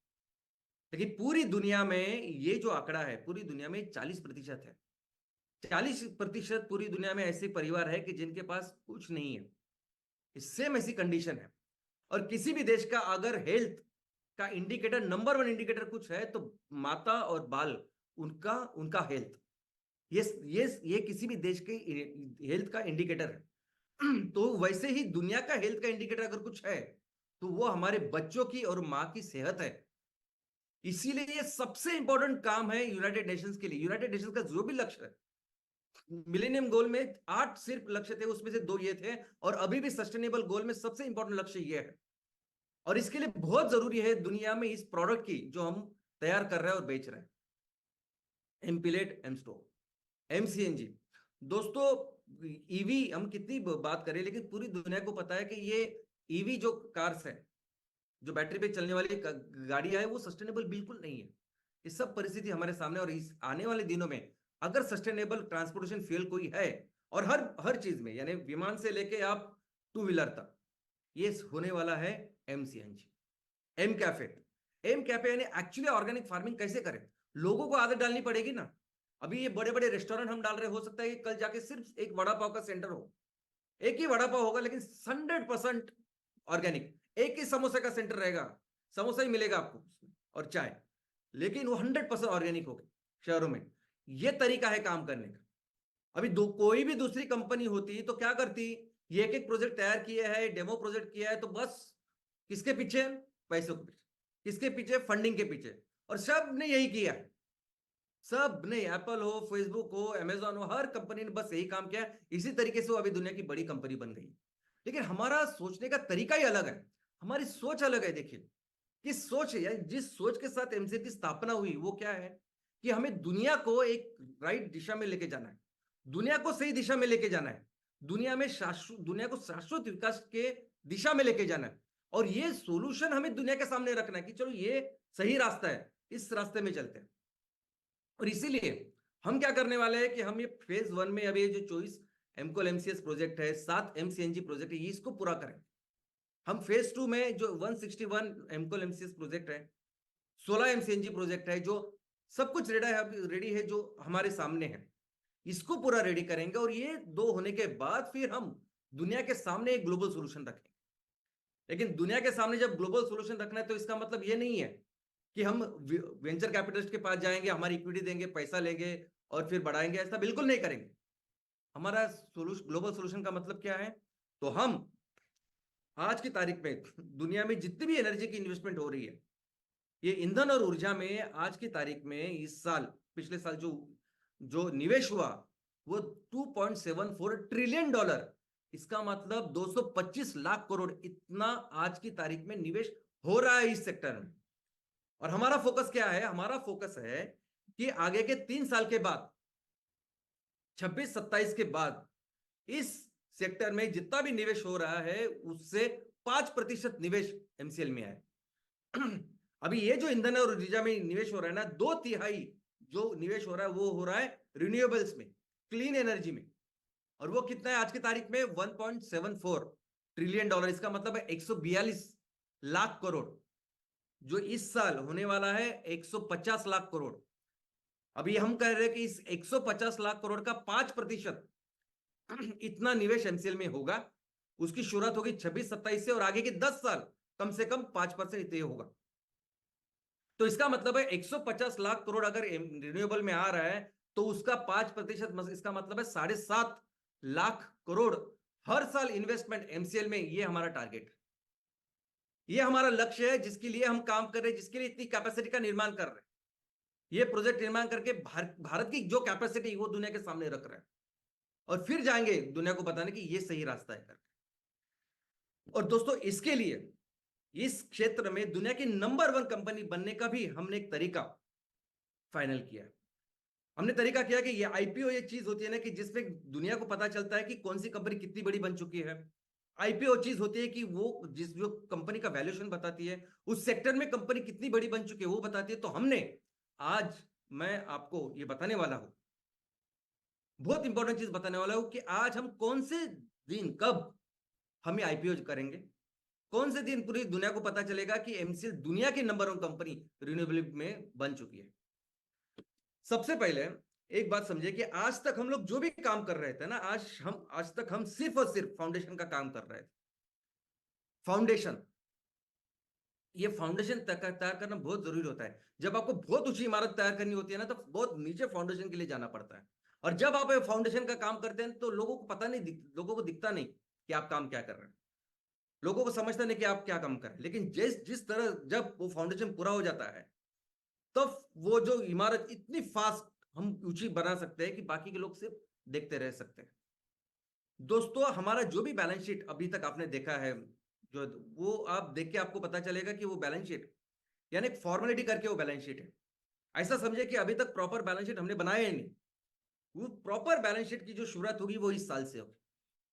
लेकिन पूरी दुनिया में ये जो आंकड़ा है, पूरी दुनिया में 40% है। 40% पूरी दुनिया में ऐसे परिवार है कि जिनके पास कुछ नहीं है। सेम ऐसी कंडीशन है। और किसी भी देश का अगर हेल्थ का इंडिकेटर, नंबर 1 इंडिकेटर कुछ है, तो माता और बाल, उनका हेल्थ, ये किसी भी देश के हेल्थ का इंडिकेटर है। तो वैसे ही दुनिया का हेल्थ का इंडिकेटर अगर कुछ है, तो वो हमारे बच्चों की और मां की सेहत है। इसीलिए ये सबसे इंपॉर्टेंट काम है यूनाइटेड नेशंस के लिए। यूनाइटेड नेशंस का जो भी लक्ष्य है, मिलेनियम गोल में 8 सिर्फ लक्ष्य थे, उसमें से 2 ये थे, और अभी भी सस्टेनेबल गोल में सबसे इंपॉर्टेंट लक्ष्य ये है। और इसके लिए बहुत जरूरी है दुनिया में इस प्रोडक्ट की जो हम तैयार कर रहे हैं और बेच रहे हैं, एम पिलेट, एम स्टोव, एमसीएनजी। दोस्तों ईवी हम कितनी बात करें, लेकिन पूरी दुनिया को पता है कि ये ईवी जो कार्स है, जो बैटरी पे चलने वाली गाड़ियां है, वो सस्टेनेबल बिल्कुल नहीं है। इस सब परिस्थिति हमारे सामने, और इस आने वाले दिनों में अगर सस्टेनेबल ट्रांसपोर्टेशन फ्यूल कोई है, और हर चीज में, यानी विमान से लेके आप 2 व्हीलर तक, ये होने वाला है एमसीएनजी, एम कैफे यानी एक्चुअली ऑर्गेनिक फार्मिंग कैसे करें? लोगों को आदत डालनी पड़ेगी ना। अभी ये बड़े बड़े रेस्टोरेंट हम डाल रहे, हो सकता है कि कल जाके सिर्फ एक वड़ा पाव का सेंटर हो, एक ही वड़ा पाव होगा, लेकिन 100% ऑर्गेनिक। एक ही समोसे का सेंटर रहेगा, समोसा ही मिलेगा आपको और चाय, लेकिन वो 100% ऑर्गेनिक होगा शहरों में। ये तरीका है काम करने का। अभी कोई भी दूसरी कंपनी होती तो क्या करती? ये एक प्रोजेक्ट तैयार किया है, डेमो प्रोजेक्ट किया है, तो बस किसके पीछे? पैसों के पीछे। किसके पीछे? फंडिंग के पीछे। और सब ने यही किया है, सब ने, एप्पल हो, फेसबुक हो, अमेजॉन हो, हर कंपनी ने बस यही काम किया है। इसी तरीके से वो अभी दुनिया की बड़ी कंपनी बन गई। लेकिन हमारा सोचने का तरीका ही अलग है, हमारी सोच अलग है। देखिए किस सोच है, जिस सोच के साथ एमसीएल की स्थापना हुई, वो क्या है कि हमें दुनिया को एक राइट दिशा में लेके जाना है, दुनिया को सही दिशा में लेके जाना है, दुनिया को शाश्वत विकास के दिशा में लेके जाना है। और ये सोल्यूशन हमें दुनिया के सामने रखना है कि चलो ये सही रास्ता है, इस रास्ते में चलते हैं। और इसीलिए हम क्या करने वाले हैं कि हम ये फेज 1 में अभी जो 24 एमकोल एमसीएस प्रोजेक्ट है, 7 एमसीएनजी प्रोजेक्ट है, इसको पूरा करें। हम फेज 2 में जो 161 एमकोल एमसीएस प्रोजेक्ट है, 16 एमसीएनजी प्रोजेक्ट है, जो सब कुछ रेडी है जो हमारे सामने है, इसको पूरा रेडी करेंगे। और ये 2 होने के बाद फिर हम दुनिया के सामने एक ग्लोबल सोल्यूशन रखेंगे। लेकिन दुनिया के सामने जब ग्लोबल सोल्यूशन रखना है, तो इसका मतलब ये नहीं है कि हम वेंचर कैपिटलिस्ट के पास जाएंगे, हमारी इक्विटी देंगे, पैसा लेंगे और फिर बढ़ाएंगे। ऐसा बिल्कुल नहीं करेंगे। हमारा ग्लोबल सोल्यूशन का मतलब क्या है? तो हम आज की तारीख में दुनिया में जितनी भी एनर्जी की इन्वेस्टमेंट हो रही है, ये ईंधन और ऊर्जा में आज की तारीख में, इस साल, पिछले साल जो निवेश हुआ वो $2.74 ट्रिलियन। इसका मतलब 225 लाख करोड़, इतना आज की तारीख में निवेश हो रहा है इस सेक्टर में। और हमारा फोकस क्या है? हमारा फोकस है कि आगे के 3 साल के बाद 26-27 के बाद इस सेक्टर में जितना भी निवेश हो रहा है उससे 5% निवेश एमसीएल में आए। अभी ये जो ईंधन और ऊर्जा में निवेश हो रहा है ना, 2/3 जो निवेश हो रहा है वो हो रहा है रिन्यूएबल्स में, क्लीन एनर्जी में। और वो कितना है आज की तारीख में? 1.74 ट्रिलियन डॉलर। इसका मतलब है 142 लाख करोड़, जो इस साल होने वाला है 150 लाख करोड़। अभी हम कह रहे हैं कि इस 150 लाख करोड़ का 5% इतना निवेश एमसीएल में होगा। उसकी शुरुआत होगी 26-27 से, और आगे के 10 साल कम से कम 5% इतने होगा। तो इसका मतलब है 150 लाख करोड़ अगर रिन्यूएबल में आ रहा है तो उसका 5%, इसका मतलब है 7.5 लाख करोड़ हर साल इन्वेस्टमेंट एमसीएल में। ये हमारा टारगेट है, ये हमारा लक्ष्य है, जिसके लिए हम काम कर रहे हैं, जिसके लिए इतनी कैपेसिटी का निर्माण कर रहे हैं। ये प्रोजेक्ट निर्माण करके भारत की जो कैपेसिटी वो दुनिया के सामने रख रहे हैं, और फिर जाएंगे दुनिया को बताने कि ये सही रास्ता है करके। और दोस्तों, इसके लिए इस क्षेत्र में दुनिया की नंबर 1 कंपनी बनने का भी हमने एक तरीका फाइनल किया है। हमने तरीका किया कि ये आईपीओ ये चीज होती है ना कि जिसमें दुनिया को पता चलता है कि कौन सी कंपनी कितनी बड़ी बन चुकी है। आईपीओ चीज होती है कि वो जो कंपनी का वैल्यूएशन बताती है, उस सेक्टर में कंपनी कितनी बड़ी बन चुकी है वो बताती है। तो हमने आज, मैं आपको ये बताने वाला हूं, बहुत इंपॉर्टेंट चीज बताने वाला हूं कि आज हम कौन से दिन, कब हम आईपीओ करेंगे, कौन से दिन पूरी दुनिया को पता चलेगा कि एमसीएल दुनिया की नंबर 1 कंपनी रिन्यूएबल में बन चुकी है। सबसे पहले एक बात समझिए कि आज तक हम लोग जो भी काम कर रहे थे ना, आज तक हम सिर्फ और सिर्फ फाउंडेशन का काम कर रहे थे। फाउंडेशन, ये फाउंडेशन तैयार करना बहुत जरूरी होता है। जब आपको बहुत ऊंची इमारत तैयार करनी होती है ना, तो बहुत नीचे फाउंडेशन के लिए जाना पड़ता है। और जब आप फाउंडेशन का काम करते हैं तो लोगों को पता नहीं, लोगों को दिखता नहीं कि आप काम क्या कर रहे हैं, लोगों को समझता नहीं कि आप क्या काम कर रहे हैं। लेकिन जिस तरह जब वो फाउंडेशन पूरा हो जाता है, तो वो जो इमारत इतनी फास्ट हम ऊंची बना सकते हैं कि बाकी के लोग सिर्फ देखते रह सकते हैं। दोस्तों, हमारा जो भी बैलेंस शीट अभी तक आपने देखा है, जो वो आप देख के आपको पता चलेगा कि वो बैलेंस शीट यानी फॉर्मेलिटी करके वो बैलेंस शीट है। ऐसा समझे कि अभी तक प्रॉपर बैलेंस शीट हमने बनाया ही नहीं। वो प्रॉपर बैलेंस शीट की जो शुरुआत होगी वो इस साल से होगी,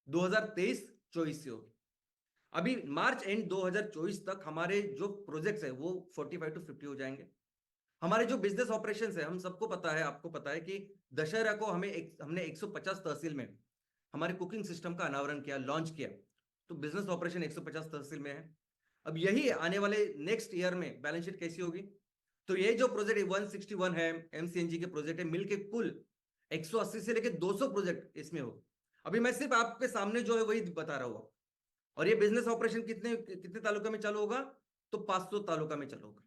2023-24 से होगी। अभी मार्च एंड 2024 तक हमारे जो प्रोजेक्ट्स है वो 45 to 50 हो जाएंगे। हमारे जो बिजनेस ऑपरेशंस है, हम सबको पता है, आपको पता है कि दशहरा को हमने 150 तहसील में हमारे कुकिंग सिस्टम का अनावरण किया, लॉन्च किया। तो बिजनेस ऑपरेशन 150 तहसील में है। अब यही आने वाले नेक्स्ट ईयर में बैलेंस शीट कैसी होगी? तो ये जो प्रोजेक्ट 161 है एमसीएनजी के प्रोजेक्ट है, मिलके कुल 180 से लेकर 200 प्रोजेक्ट इसमें हो। अभी मैं सिर्फ आपके सामने जो है वही बता रहा हूँ। और ये बिजनेस ऑपरेशन कितने तालुका में चालू होगा? तो 500 तालुका में चालू होगा।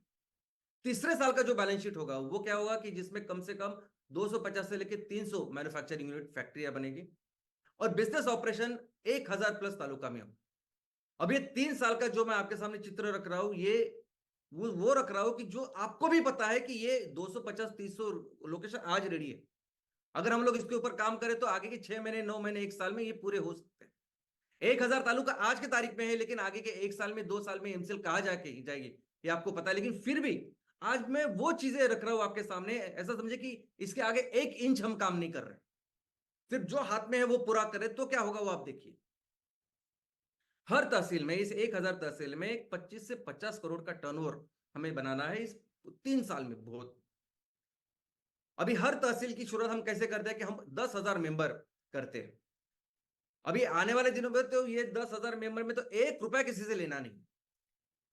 तीसरे साल का जो बैलेंस शीट होगा वो क्या होगा कि जिसमें कम से कम 250 से लेकर 300 मैन्युफैक्चरिंग यूनिट फैक्ट्रियां बनेगी, और बिजनेस ऑपरेशन 1000 प्लस तालुका में हो। अब ये 3 साल का जो मैं आपके सामने चित्र रख रहा हूं, ये वो रख रहा हूं कि जो आपको भी पता है कि ये 250-300 लोकेशन आज रेडी है। अगर हम लोग इसके ऊपर काम करें तो आगे के 6 महीने, 9 महीने, 1 साल में ये पूरे हो सकते हैं। 1000 तालुका आज के तारीख में है, लेकिन आगे के 1 साल में, 2 साल में एमसीएल कहाँ जाएगी ये आपको पता है। लेकिन फिर भी आज मैं वो चीजें रख रहा हूं आपके सामने, ऐसा समझे कि इसके आगे 1 इंच हम काम नहीं कर रहे, सिर्फ जो हाथ में है वो पूरा कर रहे। तो क्या होगा वो आप देखिए। हर तहसील में, इस 1000 तहसील में 25 से 50 करोड़ का टर्नओवर हमें बनाना है इस 3 साल में। बहुत अभी हर तहसील की शुरुआत हम कैसे करते हैं कि हम 10,000 मेंबर करते हैं। अभी आने वाले दिनों में तो ये 10,000 मेंबर में तो 1 रुपया किसी से लेना नहीं,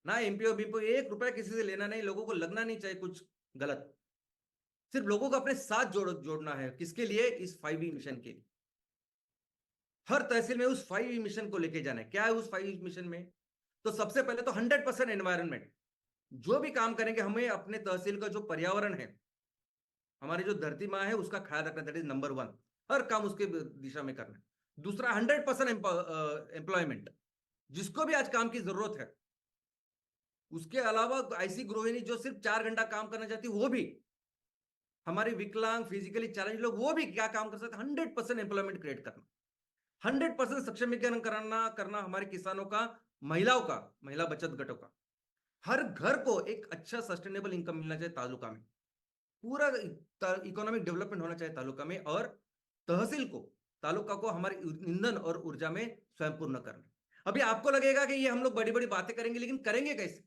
ना एमपीओ बीपीओ, 1 रुपया किसी से लेना नहीं। लोगों को लगना नहीं चाहिए कुछ गलत, सिर्फ लोगों को अपने साथ जोड़ना है। किसके लिए? इस 5E मिशन के लिए। हर तहसील में उस 5E मिशन को लेके जाना है। क्या है उस 5E मिशन में? तो सबसे पहले तो 100% एनवायरनमेंट, जो भी काम करेंगे हमें अपने तहसील का जो पर्यावरण है, हमारी जो धरती माँ है, उसका ख्याल रखना, दैट इज नंबर 1। हर काम उसके दिशा में करना है। दूसरा 100% एम्प्लॉयमेंट, जिसको भी आज काम की जरूरत है। उसके अलावा ऐसी गृहिणी जो सिर्फ 4 घंटा काम करना चाहती है, वो भी, हमारे विकलांग, फिजिकली चैलेंज लोग, वो भी क्या काम कर सकते हैं? 100% एम्प्लॉयमेंट क्रिएट करना, 100% सक्षमीकरण करना हमारे किसानों का, महिलाओं का, महिला बचत घटों का। हर घर को एक अच्छा सस्टेनेबल इनकम मिलना चाहिए तालुका में, पूरा इकोनॉमिक डेवलपमेंट होना चाहिए तालुका में। और तहसील को, तालुका को हमारे ईंधन और ऊर्जा में स्वयं पूर्ण करना। अभी आपको लगेगा कि ये हम लोग बड़ी बड़ी बातें करेंगे, लेकिन करेंगे कैसे?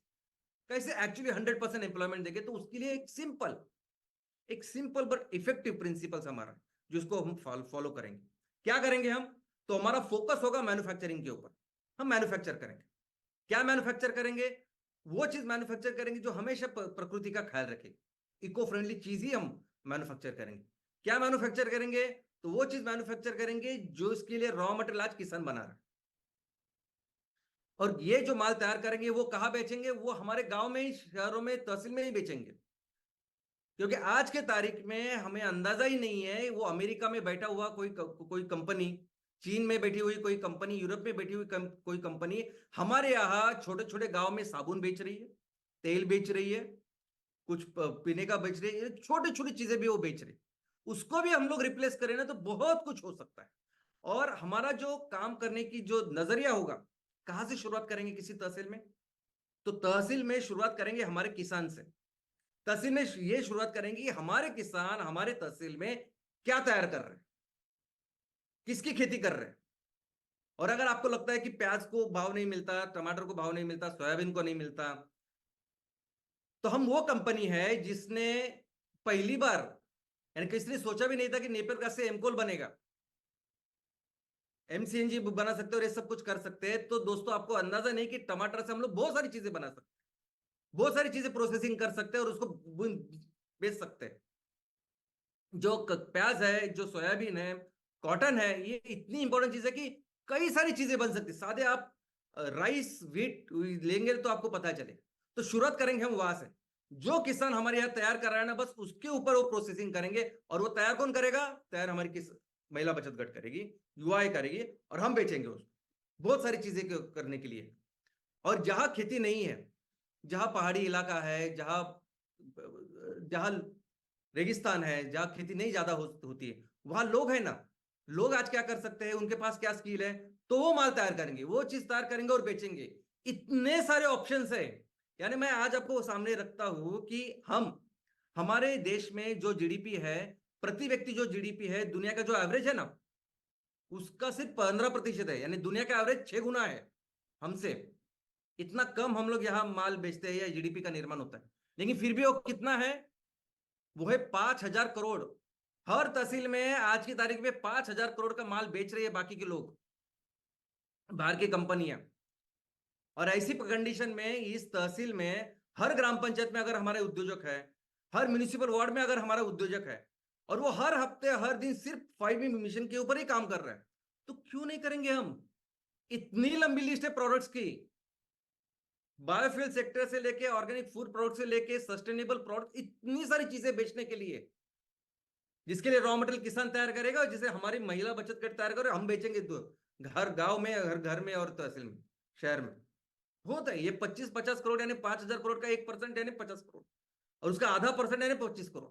कैसे एक्चुअली 100% एम्प्लॉयमेंट देंगे? तो उसके लिए एक सिंपल बट इफेक्टिव प्रिंसिपल्स हमारा, जिसको हम फॉलो करेंगे। क्या करेंगे हम? तो हमारा फोकस होगा मैन्युफैक्चरिंग के ऊपर। हम मैन्युफैक्चर करेंगे। क्या मैन्युफैक्चर करेंगे? वो चीज मैन्युफैक्चर करेंगे जो हमेशा प्रकृति का ख्याल रखे, इको फ्रेंडली चीज ही हम मैन्युफैक्चर करेंगे। क्या मैन्युफैक्चर करेंगे? तो वो चीज मैन्युफैक्चर करेंगे जो इसके लिए रॉ मटेरियल आज किसान बना रहा है। और ये जो माल तैयार करेंगे वो कहां बेचेंगे? वो हमारे गांव में ही, शहरों में, तहसील में ही बेचेंगे। क्योंकि आज के तारीख में हमें अंदाजा ही नहीं है, वो अमेरिका में बैठा हुआ कोई कंपनी, चीन में बैठी हुई कोई कंपनी, यूरोप में बैठी हुई कोई कंपनी हमारे यहाँ छोटे छोटे गांव में साबुन बेच रही है, तेल बेच रही है, कुछ पीने का बेच रही है, छोटी छोटी चीजें भी वो बेच रही है। उसको भी हम लोग रिप्लेस करें ना तो बहुत कुछ हो सकता है। और हमारा जो काम करने की जो नजरिया होगा, कहां से शुरुआत करेंगे? किसी तहसील में, तो तहसील में शुरुआत करेंगे हमारे किसान से। तहसील में ये शुरुआत करेंगे कि हमारे किसान हमारे तहसील में क्या तैयार कर रहे हैं, किसकी खेती कर रहे हैं। और अगर आपको लगता है कि प्याज को भाव नहीं मिलता, टमाटर को भाव नहीं मिलता, सोयाबीन को नहीं मिलता, तो हम वो कंपनी है जिसने पहली बार, यानी किसी ने सोचा भी नहीं था कि नेपियर गैस से एमकोल बनेगा, एमसीएनजी बना सकते हैं और ये सब कुछ कर सकते हैं। तो दोस्तों आपको अंदाजा नहीं कि टमाटर से हम लोग बहुत सारी चीजें बना सकते हैं, बहुत सारी चीजें प्रोसेसिंग कर सकते हैं और उसको बेच सकते हैं। जो प्याज है, जो सोयाबीन है, कॉटन है, ये इतनी इंपॉर्टेंट चीज है कि कई सारी चीजें बन सकती है। सादे आप राइस व्हीट लेंगे तो आपको पता चले। तो शुरुआत करेंगे हम वहां से। जो किसान हमारे यहाँ तैयार कर रहा है ना, बस उसके ऊपर वो प्रोसेसिंग करेंगे। और वो तैयार कौन करेगा? तैयार हमारी किस महिला बचत गट करेगी, युवाएं करेगी, और हम बेचेंगे उसको, बहुत सारी चीजें करने के लिए। और जहां खेती नहीं है, जहां पहाड़ी इलाका है, जहां जहां रेगिस्तान है, जहां खेती नहीं ज्यादा होती है, वहां लोग है ना, लोग आज क्या कर सकते हैं, उनके पास क्या स्किल है, तो वो माल तैयार करेंगे, वो चीज तैयार करेंगे और बेचेंगे। इतने सारे ऑप्शंस है। यानी मैं आज आपको सामने रखता हूं कि हमारे देश में जो जीडीपी है, प्रति व्यक्ति जो जीडीपी है, दुनिया का जो एवरेज है ना, उसका सिर्फ 15% है। यानी दुनिया का एवरेज 6 गुना है हमसे। इतना कम हम लोग यहाँ माल बेचते हैं या जीडीपी का निर्माण होता है। लेकिन फिर भी वो कितना है? वो है 5,000 करोड़। हर तहसील में आज की तारीख में 5,000 करोड़ का माल बेच रही है बाकी के लोग, बाहर की कंपनियां। और ऐसी कंडीशन में इस तहसील में हर ग्राम पंचायत में अगर हमारे उद्योजक है, हर म्युनिसिपल वार्ड में अगर हमारा उद्योजक है, और वो हर हफ्ते हर दिन सिर्फ 5 मिशन के ऊपर ही काम कर रहा है, तो क्यों नहीं करेंगे हम? इतनी लंबी लिस्ट है प्रोडक्ट्स की, बायोफ्यूल सेक्टर से लेके ऑर्गेनिक फूड प्रोडक्ट से लेके सस्टेनेबल प्रोडक्ट, इतनी सारी चीजें बेचने के लिए, जिसके लिए रॉ मटेरियल किसान तैयार करेगा और जिसे हमारी महिला बचत गट तैयार करे, हम बेचेंगे हर गांव में, हर घर में और तहसील में, शहर में। होता है ये 25-50 करोड़, यानी 5,000 करोड़ का 1% यानी 50 करोड़, और उसका आधा परसेंट यानी 25 करोड़।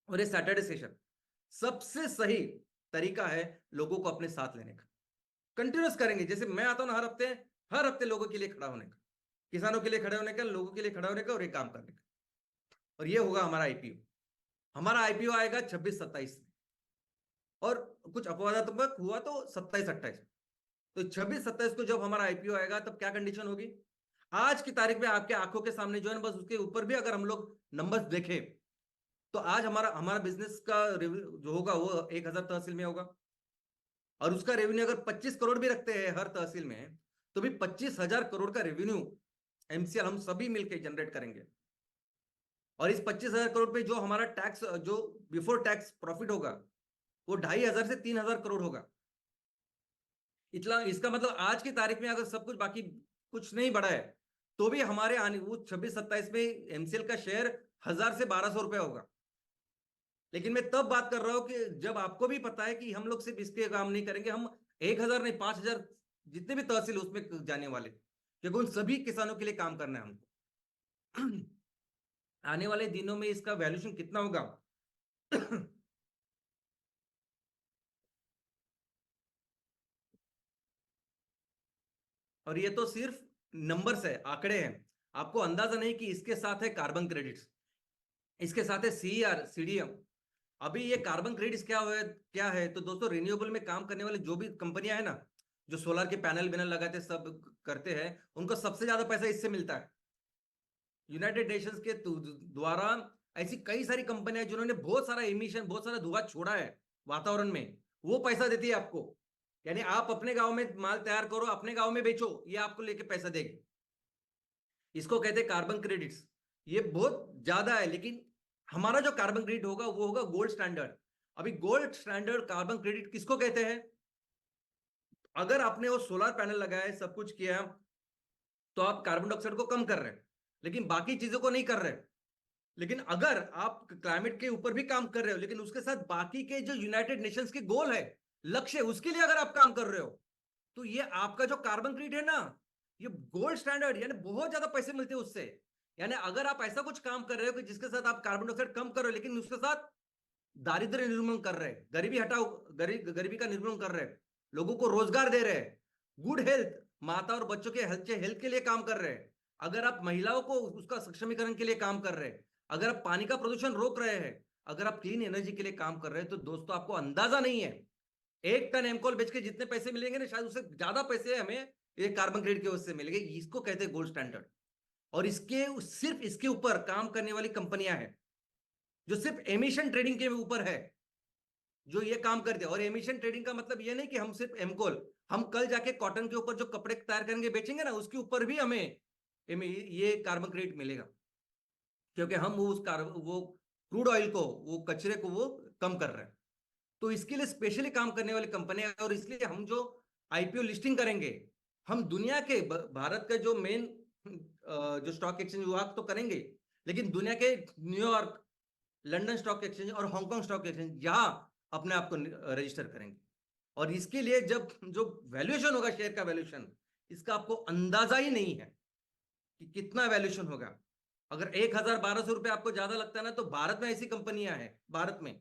और ये सैटरडे सेशन सबसे सही तरीका है लोगों को अपने साथ लेने का। कंटिन्यूस करेंगे, जैसे मैं आता हूं हर हफ्ते लोगों के लिए खड़ा होने का, किसानों के लिए खड़े होने का, लोगों के लिए खड़ा होने का, और ये काम करने का। और ये होगा हमारा आईपीओ। हमारा आईपीओ आएगा 26-27 में, और कुछ अपवादात्मक हुआ तो 27-28। तो 26-27 को जब हमारा आईपीओ आएगा, तब क्या कंडीशन होगी? आज की तारीख में आपके आंखों के सामने जो है, बस उसके ऊपर भी अगर हम लोग नंबर्स देखें, तो आज हमारा बिजनेस का जो होगा वो 1,000 तहसील में होगा। और उसका रेवेन्यू अगर 25 करोड़ भी रखते हैं हर तहसील में, तो भी 25,000 करोड़ का रेवेन्यू एमसीएल हम सभी मिलकर जनरेट करेंगे। और इस 25,000 करोड़ पे जो हमारा टैक्स, जो बिफोर टैक्स प्रॉफिट होगा, वो 2,500 से 3,000 करोड़ होगा। इतना, इसका मतलब आज की तारीख में अगर सब कुछ बाकी कुछ नहीं बढ़ा है, तो भी हमारे आने वो 26-27 में एमसीएल का शेयर 1,000 से 1,200 रुपया होगा। लेकिन मैं तब बात कर रहा हूं कि जब आपको भी पता है कि हम लोग सिर्फ इसके काम नहीं करेंगे, हम 1,000 नहीं 5,000 जितने भी तहसील उसमें जाने वाले, क्योंकि उन सभी किसानों के लिए काम करना है हमको। आने वाले दिनों में इसका वैल्यूएशन कितना होगा? और ये तो सिर्फ नंबर्स है, आंकड़े हैं। आपको अंदाजा नहीं कि इसके साथ है कार्बन क्रेडिट्स, इसके साथ है सीईआर, सीडीएम, अभी ये कार्बन क्रेडिट्स क्या है? तो दोस्तों, रिन्यूएबल में काम करने वाले जो भी कंपनियां है ना, जो सोलर के पैनल विनल लगाते सब करते हैं, उनको सबसे ज्यादा पैसा इससे मिलता है। यूनाइटेड नेशंस के द्वारा ऐसी कई सारी कंपनियां जिन्होंने बहुत सारा एमिशन, बहुत सारा धुआं छोड़ा है वातावरण में, वो पैसा देती है आपको। यानी आप अपने गांव में माल तैयार करो, अपने गांव में बेचो, ये आपको लेके पैसा देगी। इसको कहते हैं कार्बन क्रेडिट्स। ये बहुत ज्यादा है, लेकिन हमारा जो कार्बन क्रेडिट होगा वो होगा गोल्ड स्टैंडर्ड। अभी गोल्ड स्टैंडर्ड कार्बन क्रेडिट किसको कहते हैं? अगर आपने वो सोलर पैनल लगाया, सब कुछ किया, तो आप कार्बन डाइऑक्साइड को कम कर रहे हैं, लेकिन बाकी चीजों को नहीं कर रहे। लेकिन अगर आप क्लाइमेट के ऊपर भी काम कर रहे हो, लेकिन उसके साथ बाकी के जो यूनाइटेड नेशंस के गोल है, लक्ष्य, उसके लिए अगर आप काम कर रहे हो, तो ये आपका जो कार्बन क्रेडिट है ना, ये गोल्ड स्टैंडर्ड, यानी बहुत ज्यादा पैसे मिलते हैं उससे। यानी अगर आप ऐसा कुछ काम कर रहे हो कि जिसके साथ आप कार्बन डाइऑक्साइड कम कर रहे हो, लेकिन उसके साथ दारिद्र्य निर्मूलन कर रहे हैं, गरीबी हटाओ, गरीबी का निर्मूलन कर रहे हैं, लोगों को रोजगार दे रहे हैं, गुड हेल्थ, माता और बच्चों के हेल्थ के लिए काम कर रहे हैं, अगर आप महिलाओं को उसका सक्षमीकरण के लिए काम कर रहे हैं, अगर आप पानी का प्रदूषण रोक रहे हैं, अगर आप क्लीन एनर्जी के लिए काम कर रहे हैं, तो दोस्तों आपको अंदाजा नहीं है, 1 टन एमकोल बेच के जितने पैसे मिलेंगे ना, शायद उससे ज्यादा पैसे हमें ये कार्बन क्रेडिट की वजह से मिलेंगे। इसको कहते हैं गोल्ड स्टैंडर्ड। और सिर्फ इसके ऊपर काम करने वाली कंपनियां हैं जो सिर्फ एमिशन ट्रेडिंग के ऊपर है, जो ये काम करते हैं। और एमिशन ट्रेडिंग का मतलब ये नहीं कि हम सिर्फ एमकोल, हम कल जाके कॉटन के ऊपर जो कपड़े तैयार करेंगे बेचेंगे ना, उसके ऊपर भी हमें ये कार्बन क्रेडिट मिलेगा, क्योंकि हम वो क्रूड ऑयल को, वो कचरे को वो कम कर रहे हैं। तो इसके लिए स्पेशली काम करने वाली कंपनी है। और इसलिए हम जो आईपीओ लिस्टिंग करेंगे, हम दुनिया के, भारत का जो मेन जो स्टॉक एक्सचेंज विभाग तो करेंगे, लेकिन दुनिया के न्यूयॉर्क, लंदन स्टॉक एक्सचेंज और हांगकांग स्टॉक एक्सचेंज, यहां अपने आप को रजिस्टर करेंगे। और इसके लिए जब जो वैल्यूएशन होगा, शेयर का वैल्यूएशन, इसका आपको अंदाजा ही नहीं है कि कितना वैल्यूएशन होगा। अगर 1,000-1,200 रुपए आपको ज्यादा लगता है ना, तो भारत में ऐसी कंपनियां हैं, भारत में,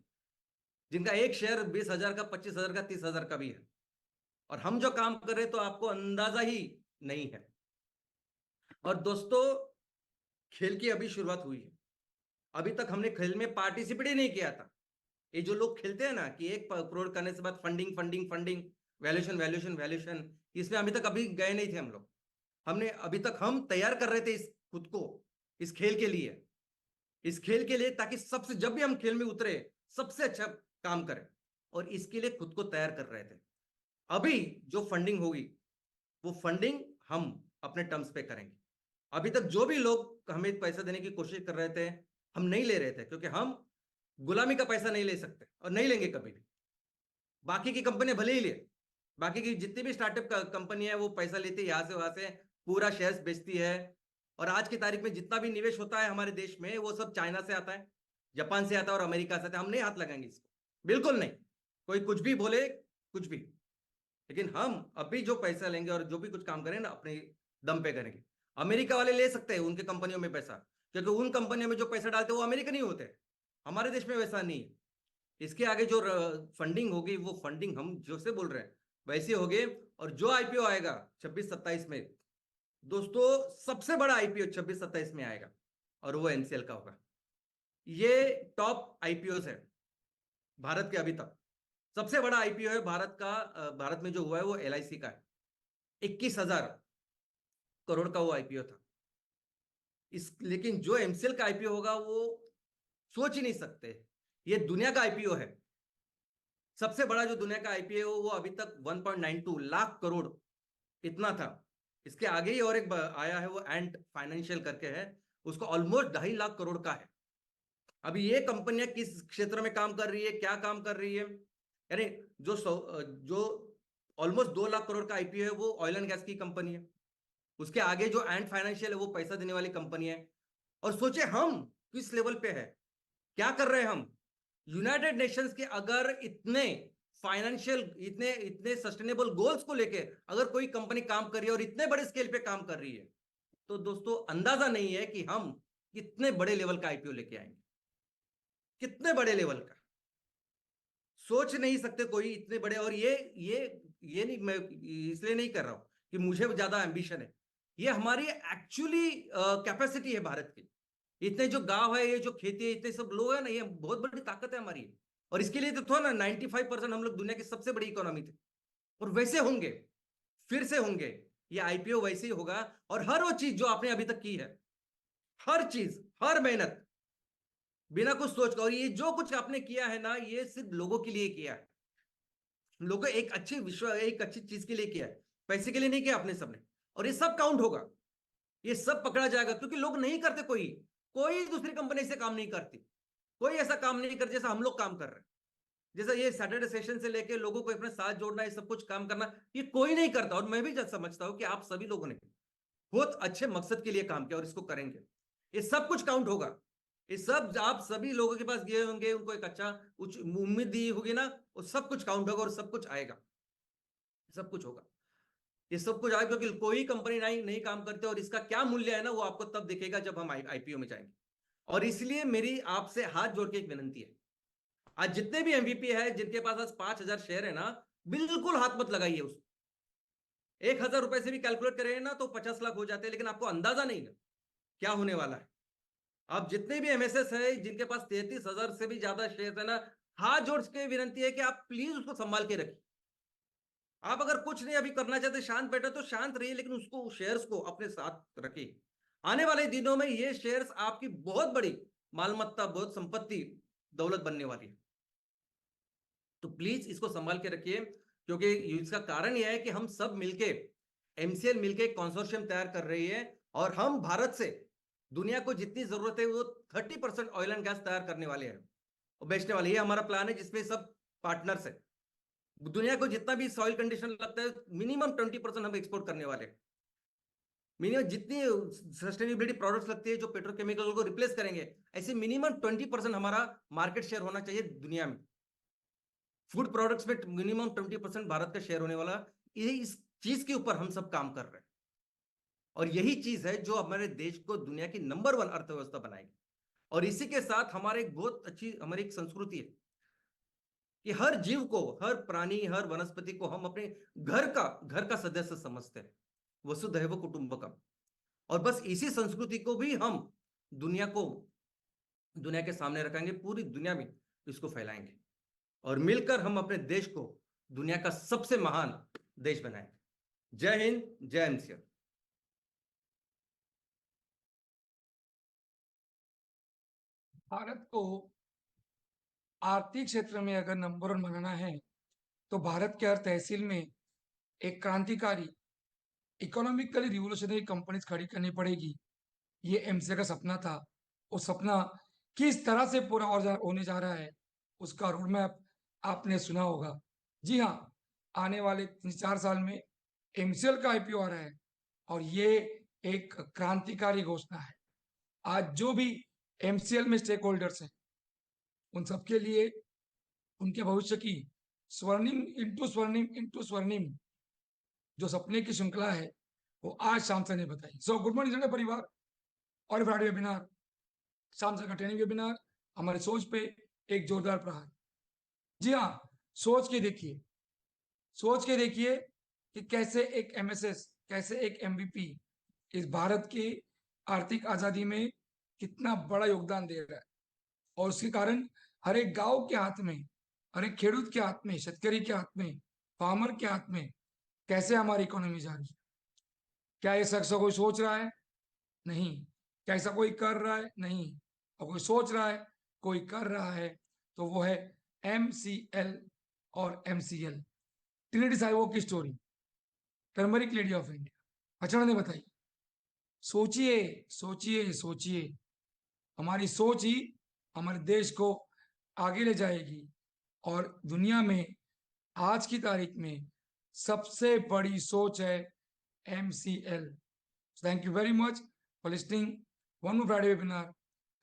जिनका एक शेयर 20,000 का, 25,000 का, 30,000 का भी है। और हम जो काम कर रहे हैं, तो आपको अंदाजा ही नहीं है। और दोस्तों, खेल की अभी शुरुआत हुई है, अभी तक हमने खेल में पार्टिसिपेट ही नहीं किया था। ये जो लोग खेलते हैं ना कि 1 करोड़ करने से बाद funding funding funding, valuation valuation valuation, इसमें अभी तक अभी गए नहीं थे हम लोग। हमने अभी तक हम तैयार कर रहे थे इस खुद को, इस खेल के लिए, इस खेल के लिए, ताकि सबसे, जब भी हम खेल में उतरे, सबसे अच्छा काम करें। और इसके लिए खुद को तैयार कर रहे थे। अभी जो फंडिंग होगी, वो फंडिंग हम अपने टर्म्स पे करेंगे। अभी तक जो भी लोग हमें पैसा देने की कोशिश कर रहे थे, हम नहीं ले रहे थे, क्योंकि हम गुलामी का पैसा नहीं ले सकते और नहीं लेंगे कभी भी। बाकी की कंपनी भले ही ले, बाकी की जितनी भी स्टार्टअप कंपनी है, वो पैसा लेती है यहां से वहां से, पूरा शेयर्स बेचती है। और आज की तारीख में जितना भी निवेश होता है हमारे देश में, वो सब चाइना से आता है, जापान से आता है और अमेरिका से आता है। हम नहीं हाथ लगाएंगे इसको, बिल्कुल नहीं। कोई कुछ भी बोले, कुछ भी, लेकिन हम अभी जो पैसा लेंगे और जो भी कुछ काम करें ना, अपने दम पे करेंगे। अमेरिका वाले ले सकते हैं उनके कंपनियों में पैसा, क्योंकि उन कंपनियों में जो पैसा डालते हैं वो अमेरिकन नहीं होते, हमारे देश में वैसा नहीं है। इसके आगे जो फंडिंग होगी, वो फंडिंग हम जो से बोल रहे हैं वैसे होगे। और जो आईपीओ आएगा 26-27 में, दोस्तों सबसे बड़ा आईपीओ 26-27 में आएगा, और वो एनसीएल का होगा। ये टॉप आईपीओ है भारत के, अभी तक सबसे बड़ा आईपीओ है भारत का। भारत में जो हुआ है वो एलआईसी का है, 21,000 करोड़ का वो आईपीओ था। लेकिन जो एमसीएल का आईपीओ होगा, वो सोच ही नहीं सकते, ये दुनिया का आईपीओ है। सबसे बड़ा जो दुनिया का आईपीओ, वो अभी तक 1.92 लाख करोड़ इतना था। इसके आगे ही और एक आया है, वो एंट फाइनेंशियल करके है, उसको ऑलमोस्ट 2.5 लाख करोड़ का है। अभी ये कंपनियां किस क्षेत्र में काम कर रही है, क्या काम कर रही है, यानी जो ऑलमोस्ट 2 लाख करोड़ का आईपीओ है, वो ऑयल एंड गैस की कंपनी है। उसके आगे जो एंट फाइनेंशियल है, वो पैसा देने वाली कंपनी है। और सोचे हम किस लेवल पे है, क्या कर रहे हैं हम। यूनाइटेड नेशंस के अगर इतने फाइनेंशियल, इतने इतने सस्टेनेबल गोल्स को लेके अगर कोई कंपनी काम कर रही है और इतने बड़े स्केल पे काम कर रही है, तो दोस्तों अंदाजा नहीं है कि हम कितने बड़े लेवल का आईपीओ लेके आएंगे, कितने बड़े लेवल का, सोच नहीं सकते कोई इतने बड़े। और ये नहीं, मैं इसलिए नहीं कर रहा हूं कि मुझे ज्यादा एम्बिशन है, ये हमारी एक्चुअली कैपेसिटी है भारत की। इतने जो गांव है, ये जो खेती है, इतने सब लोग है ना, ये बहुत बड़ी ताकत है हमारी। और इसके लिए तो था ना 95% हम लोग दुनिया की सबसे बड़ी इकोनॉमी थे, और वैसे होंगे, फिर से होंगे। ये आईपीओ वैसे ही होगा, और हर वो चीज जो आपने अभी तक की है, हर चीज, हर मेहनत, बिना कुछ सोच कर, और ये जो कुछ आपने किया है ना, ये सिर्फ लोगों के लिए किया है। लोगों एक अच्छी एक अच्छी चीज के लिए किया है, पैसे के लिए नहीं किया आपने सबने। और ये सब काउंट होगा, ये सब पकड़ा जाएगा, क्योंकि लोग नहीं करते, कोई कोई दूसरी कंपनी से काम नहीं करती, कोई ऐसा काम नहीं करती जैसा हम लोग काम कर रहे हैं। जैसा ये सैटरडे सेशन से लेके लोगों को अपने साथ जोड़ना, ये सब कुछ काम करना, ये कोई नहीं करता। और मैं भी जब समझता हूं कि आप सभी लोगों ने बहुत अच्छे मकसद के लिए काम किया और इसको करेंगे। ये सब कुछ काउंट होगा, ये सब आप सभी लोगों के पास गए होंगे, उनको एक अच्छा उम्मीद दी होगी ना, वो सब कुछ काउंट होगा और सब कुछ आएगा, सब कुछ होगा। ये सब कुछ आएगा, क्योंकि कोई कंपनी नहीं काम करते, और इसका क्या मूल्य है ना, वो आपको तब दिखेगा जब हम आईपीओ में जाएंगे। और इसलिए मेरी आपसे हाथ जोड़ के एक विनंती है, आज जितने भी एमवीपी है, जिनके पास आज 5,000 शेयर है ना, बिल्कुल हाथ मत लगाइए उसको। 1,000 रुपए से भी कैलकुलेट करें ना तो 50 लाख हो जाते हैं, लेकिन आपको अंदाजा नहीं है क्या होने वाला है। आप जितने भी एमएसएस है, जिनके पास 33,000 से भी ज्यादा शेयर है ना, हाथ जोड़ के विनंती है कि आप प्लीज उसको संभाल के रखिए। आप अगर कुछ नहीं अभी करना चाहते, शांत बैठे तो शांत रहिए, लेकिन उसको, शेयर्स को अपने साथ रखिए। आने वाले दिनों में ये शेयर्स आपकी बहुत बड़ी मालमत्ता, बहुत संपत्ति, दौलत बनने वाली है। तो प्लीज इसको संभाल के रखिए, क्योंकि इसका कारण यह है कि हम सब मिलके, एमसीएल मिलके एक कंसोर्शियम तैयार कर रही है, और हम भारत से दुनिया को जितनी जरूरत है वो 30% ऑयल एंड गैस तैयार करने वाले हैं और बेचने वाले। ये हमारा प्लान है, जिसमें सब पार्टनर्स है। दुनिया को जितना भी सॉइल कंडीशन लगता है, मिनिमम 20% हम एक्सपोर्ट करने वाले हैं। मिनिमम जितनी सस्टेनेबिलिटी प्रोडक्ट्स लगती है जो पेट्रोकेमिकल को रिप्लेस करेंगे, ऐसे मिनिमम 20% हमारा मार्केट शेयर होना चाहिए दुनिया में। फूड प्रोडक्ट्स में मिनिमम 20% भारत का शेयर होने वाला, ये इस चीज के ऊपर हम सब काम कर रहे हैं। और यही चीज है जो हमारे देश को दुनिया की नंबर 1 अर्थव्यवस्था बनाएगी। और इसी के साथ हमारे एक बहुत अच्छी, हमारी एक संस्कृति है कि हर जीव को, हर प्राणी, हर वनस्पति को हम अपने घर का सदस्य समझते हैं, वसुधैव कुटुंबकम। और बस इसी संस्कृति को भी हम दुनिया को, दुनिया के सामने रखेंगे, पूरी दुनिया में इसको फैलाएंगे, और मिलकर हम अपने देश को दुनिया का सबसे महान देश बनाएंगे। जय हिंद, जय एमसीएल। भारत को आर्थिक क्षेत्र में अगर नंबर 1 बनाना है तो भारत के हर तहसील में एक क्रांतिकारी इकोनॉमिकली रिवोल्यूशनरी कंपनीज खड़ी करनी पड़ेगी। ये एमसीए का सपना था। वो सपना किस तरह से पूरा होने जा रहा है, उसका रोड मैप आपने सुना होगा। जी हाँ, आने वाले 3-4 साल में एमसीएल का आईपीओ आ रहा है, और ये एक क्रांतिकारी घोषणा है। आज जो भी एमसीएल में स्टेक होल्डर्स हैं, उन सबके लिए उनके भविष्य की स्वर्णिम इंटू स्वर्णिम जो सपने की श्रृंखला है, वो आज शाम से नहीं बताई। सो गुड मॉर्निंग परिवार, और फ्राइडे वेबिनार, शाम से का ट्रेनिंग वेबिनार, हमारे सोच पे एक जोरदार प्रहार। जी हाँ, सोच के देखिए कि कैसे एक एमएसएस, कैसे एक एमवीपी इस भारत की आर्थिक आजादी में कितना बड़ा योगदान दे रहा है। और उसके कारण हर एक गांव के हाथ में, हर एक खेडूत के हाथ में, शेतकरी के हाथ में, फार्मर के हाथ में कैसे हमारी इकोनॉमी जा रही है। क्या ये शख्स कोई सोच रहा है? नहीं। क्या ऐसा कोई कर रहा है? नहीं। और कोई सोच रहा है, कोई कर रहा है, तो वो है एमसीएल और एमसीएल, ट्रिनिटी साहिबों की story, turmeric lady of India. अच्छा, ने बताई, सोचिए सोचिए सोचिए, हमारी सोच ही हमारे देश को आगे ले जाएगी। और दुनिया में आज की तारीख में सबसे बड़ी सोच है MCL. Thank you very much for listing one more Friday webinar,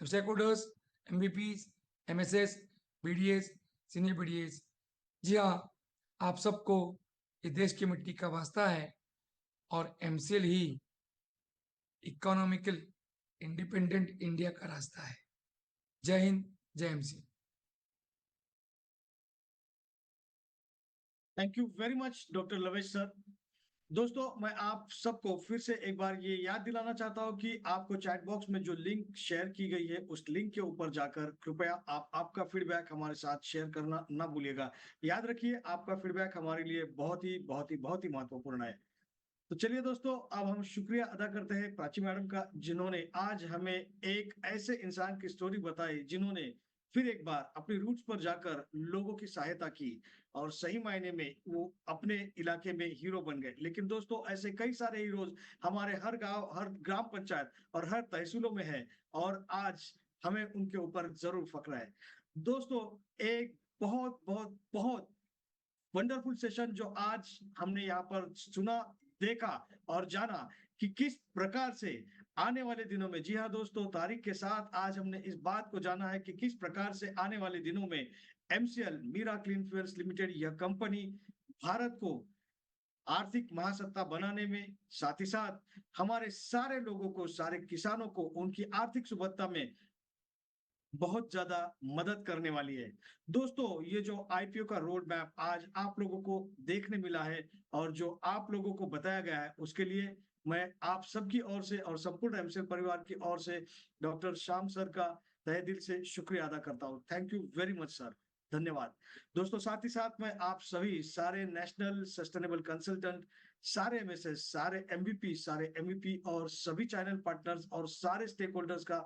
stakeholders, MVPs, MSS, BDS, senior BDS. जी हाँ, आप सबको इस देश की मिट्टी का वास्ता है, और एमसीएल ही इकोनॉमिकल इंडिपेंडेंट इंडिया का रास्ता है। जय हिंद, जय MCL. Thank you very much, Dr. Lavesh sir. दोस्तों, मैं आप सबको फिर से एक बार ये याद दिलाना चाहता हूँ कि आपको चैट बॉक्स में जो लिंक शेयर की गई है, उस लिंक के ऊपर जाकर कृपया आप आपका फीडबैक हमारे साथ शेयर करना ना भूलिएगा। याद रखिए, आपका फीडबैक हमारे लिए बहुत ही महत्वपूर्ण है। तो चलिए दोस्तों, अब हम शुक्रिया अदा करते हैं प्राची मैडम का, जिन्होंने आज हमें एक ऐसे इंसान की स्टोरी बताई, जिन्होंने फिर एक बार अपनी रूट्स पर जाकर लोगों की सहायता की और सही मायने में वो अपने इलाके में हीरो बन गए। लेकिन दोस्तों, ऐसे कई सारे हीरोज हमारे हर गांव, हर ग्राम पंचायत और हर तहसीलों में हैं और आज हमें उनके ऊपर जरूर फक्र है। दोस्तों, एक बहुत बहुत बहुत वंडरफुल सेशन जो आज हमने यहाँ पर सुना, देखा और जाना कि किस प्रकार से आने वाले दिनों में, जी हाँ दोस्तों, तारीख के साथ आज हमने इस बात को जाना है कि किस प्रकार से आने वाले दिनों में MCL Meera Clean Fuels Limited यह कंपनी भारत को आर्थिक महासत्ता बनाने में, साथ ही साथ हमारे सारे लोगों को, सारे किसानों को उनकी आर्थिक सुबत्ता में बहुत ज्यादा मदद करने वाली है। दोस्तों, ये जो आईपीओ का रोड मैप आज आप लोगों को देखने मिला है और जो आप लोगों को बताया गया है, उसके लिए मैं आप सबकी ओर से और संपूर्ण एमसीएल परिवार की ओर से डॉक्टर श्याम सर का तहे दिल से शुक्रिया अदा करता हूँ। Thank you very much sir, धन्यवाद। दोस्तों, साथ ही साथ मैं आप सभी सारे नेशनल सस्टेनेबल कंसल्टेंट, सारे एमएसएस, सारे एमवीपी, सारे एमईपी और सभी चैनल पार्टनर्स और सारे स्टेक होल्डर्स का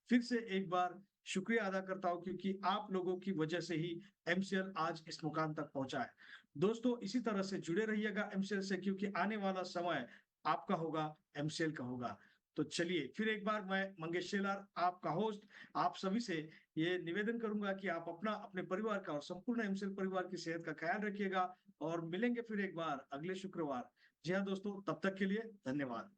फिर से एक बार शुक्रिया अदा करता हूं, क्योंकि आप लोगों की वजह से ही एमसीएल आज इस मुकाम तक पहुंचा है। दोस्तों, इसी तरह से जुड़े रहिएगा एमसीएल से, क्योंकि आने वाला समय आपका होगा, एमसीएल का होगा। तो चलिए, फिर एक बार मैं मंगेश शेलार, आपका होस्ट, आप सभी से ये निवेदन करूंगा कि आप अपना, अपने परिवार का और संपूर्ण एमसीएल परिवार की सेहत का ख्याल रखिएगा और मिलेंगे फिर एक बार अगले शुक्रवार। जी हाँ दोस्तों, तब तक के लिए धन्यवाद।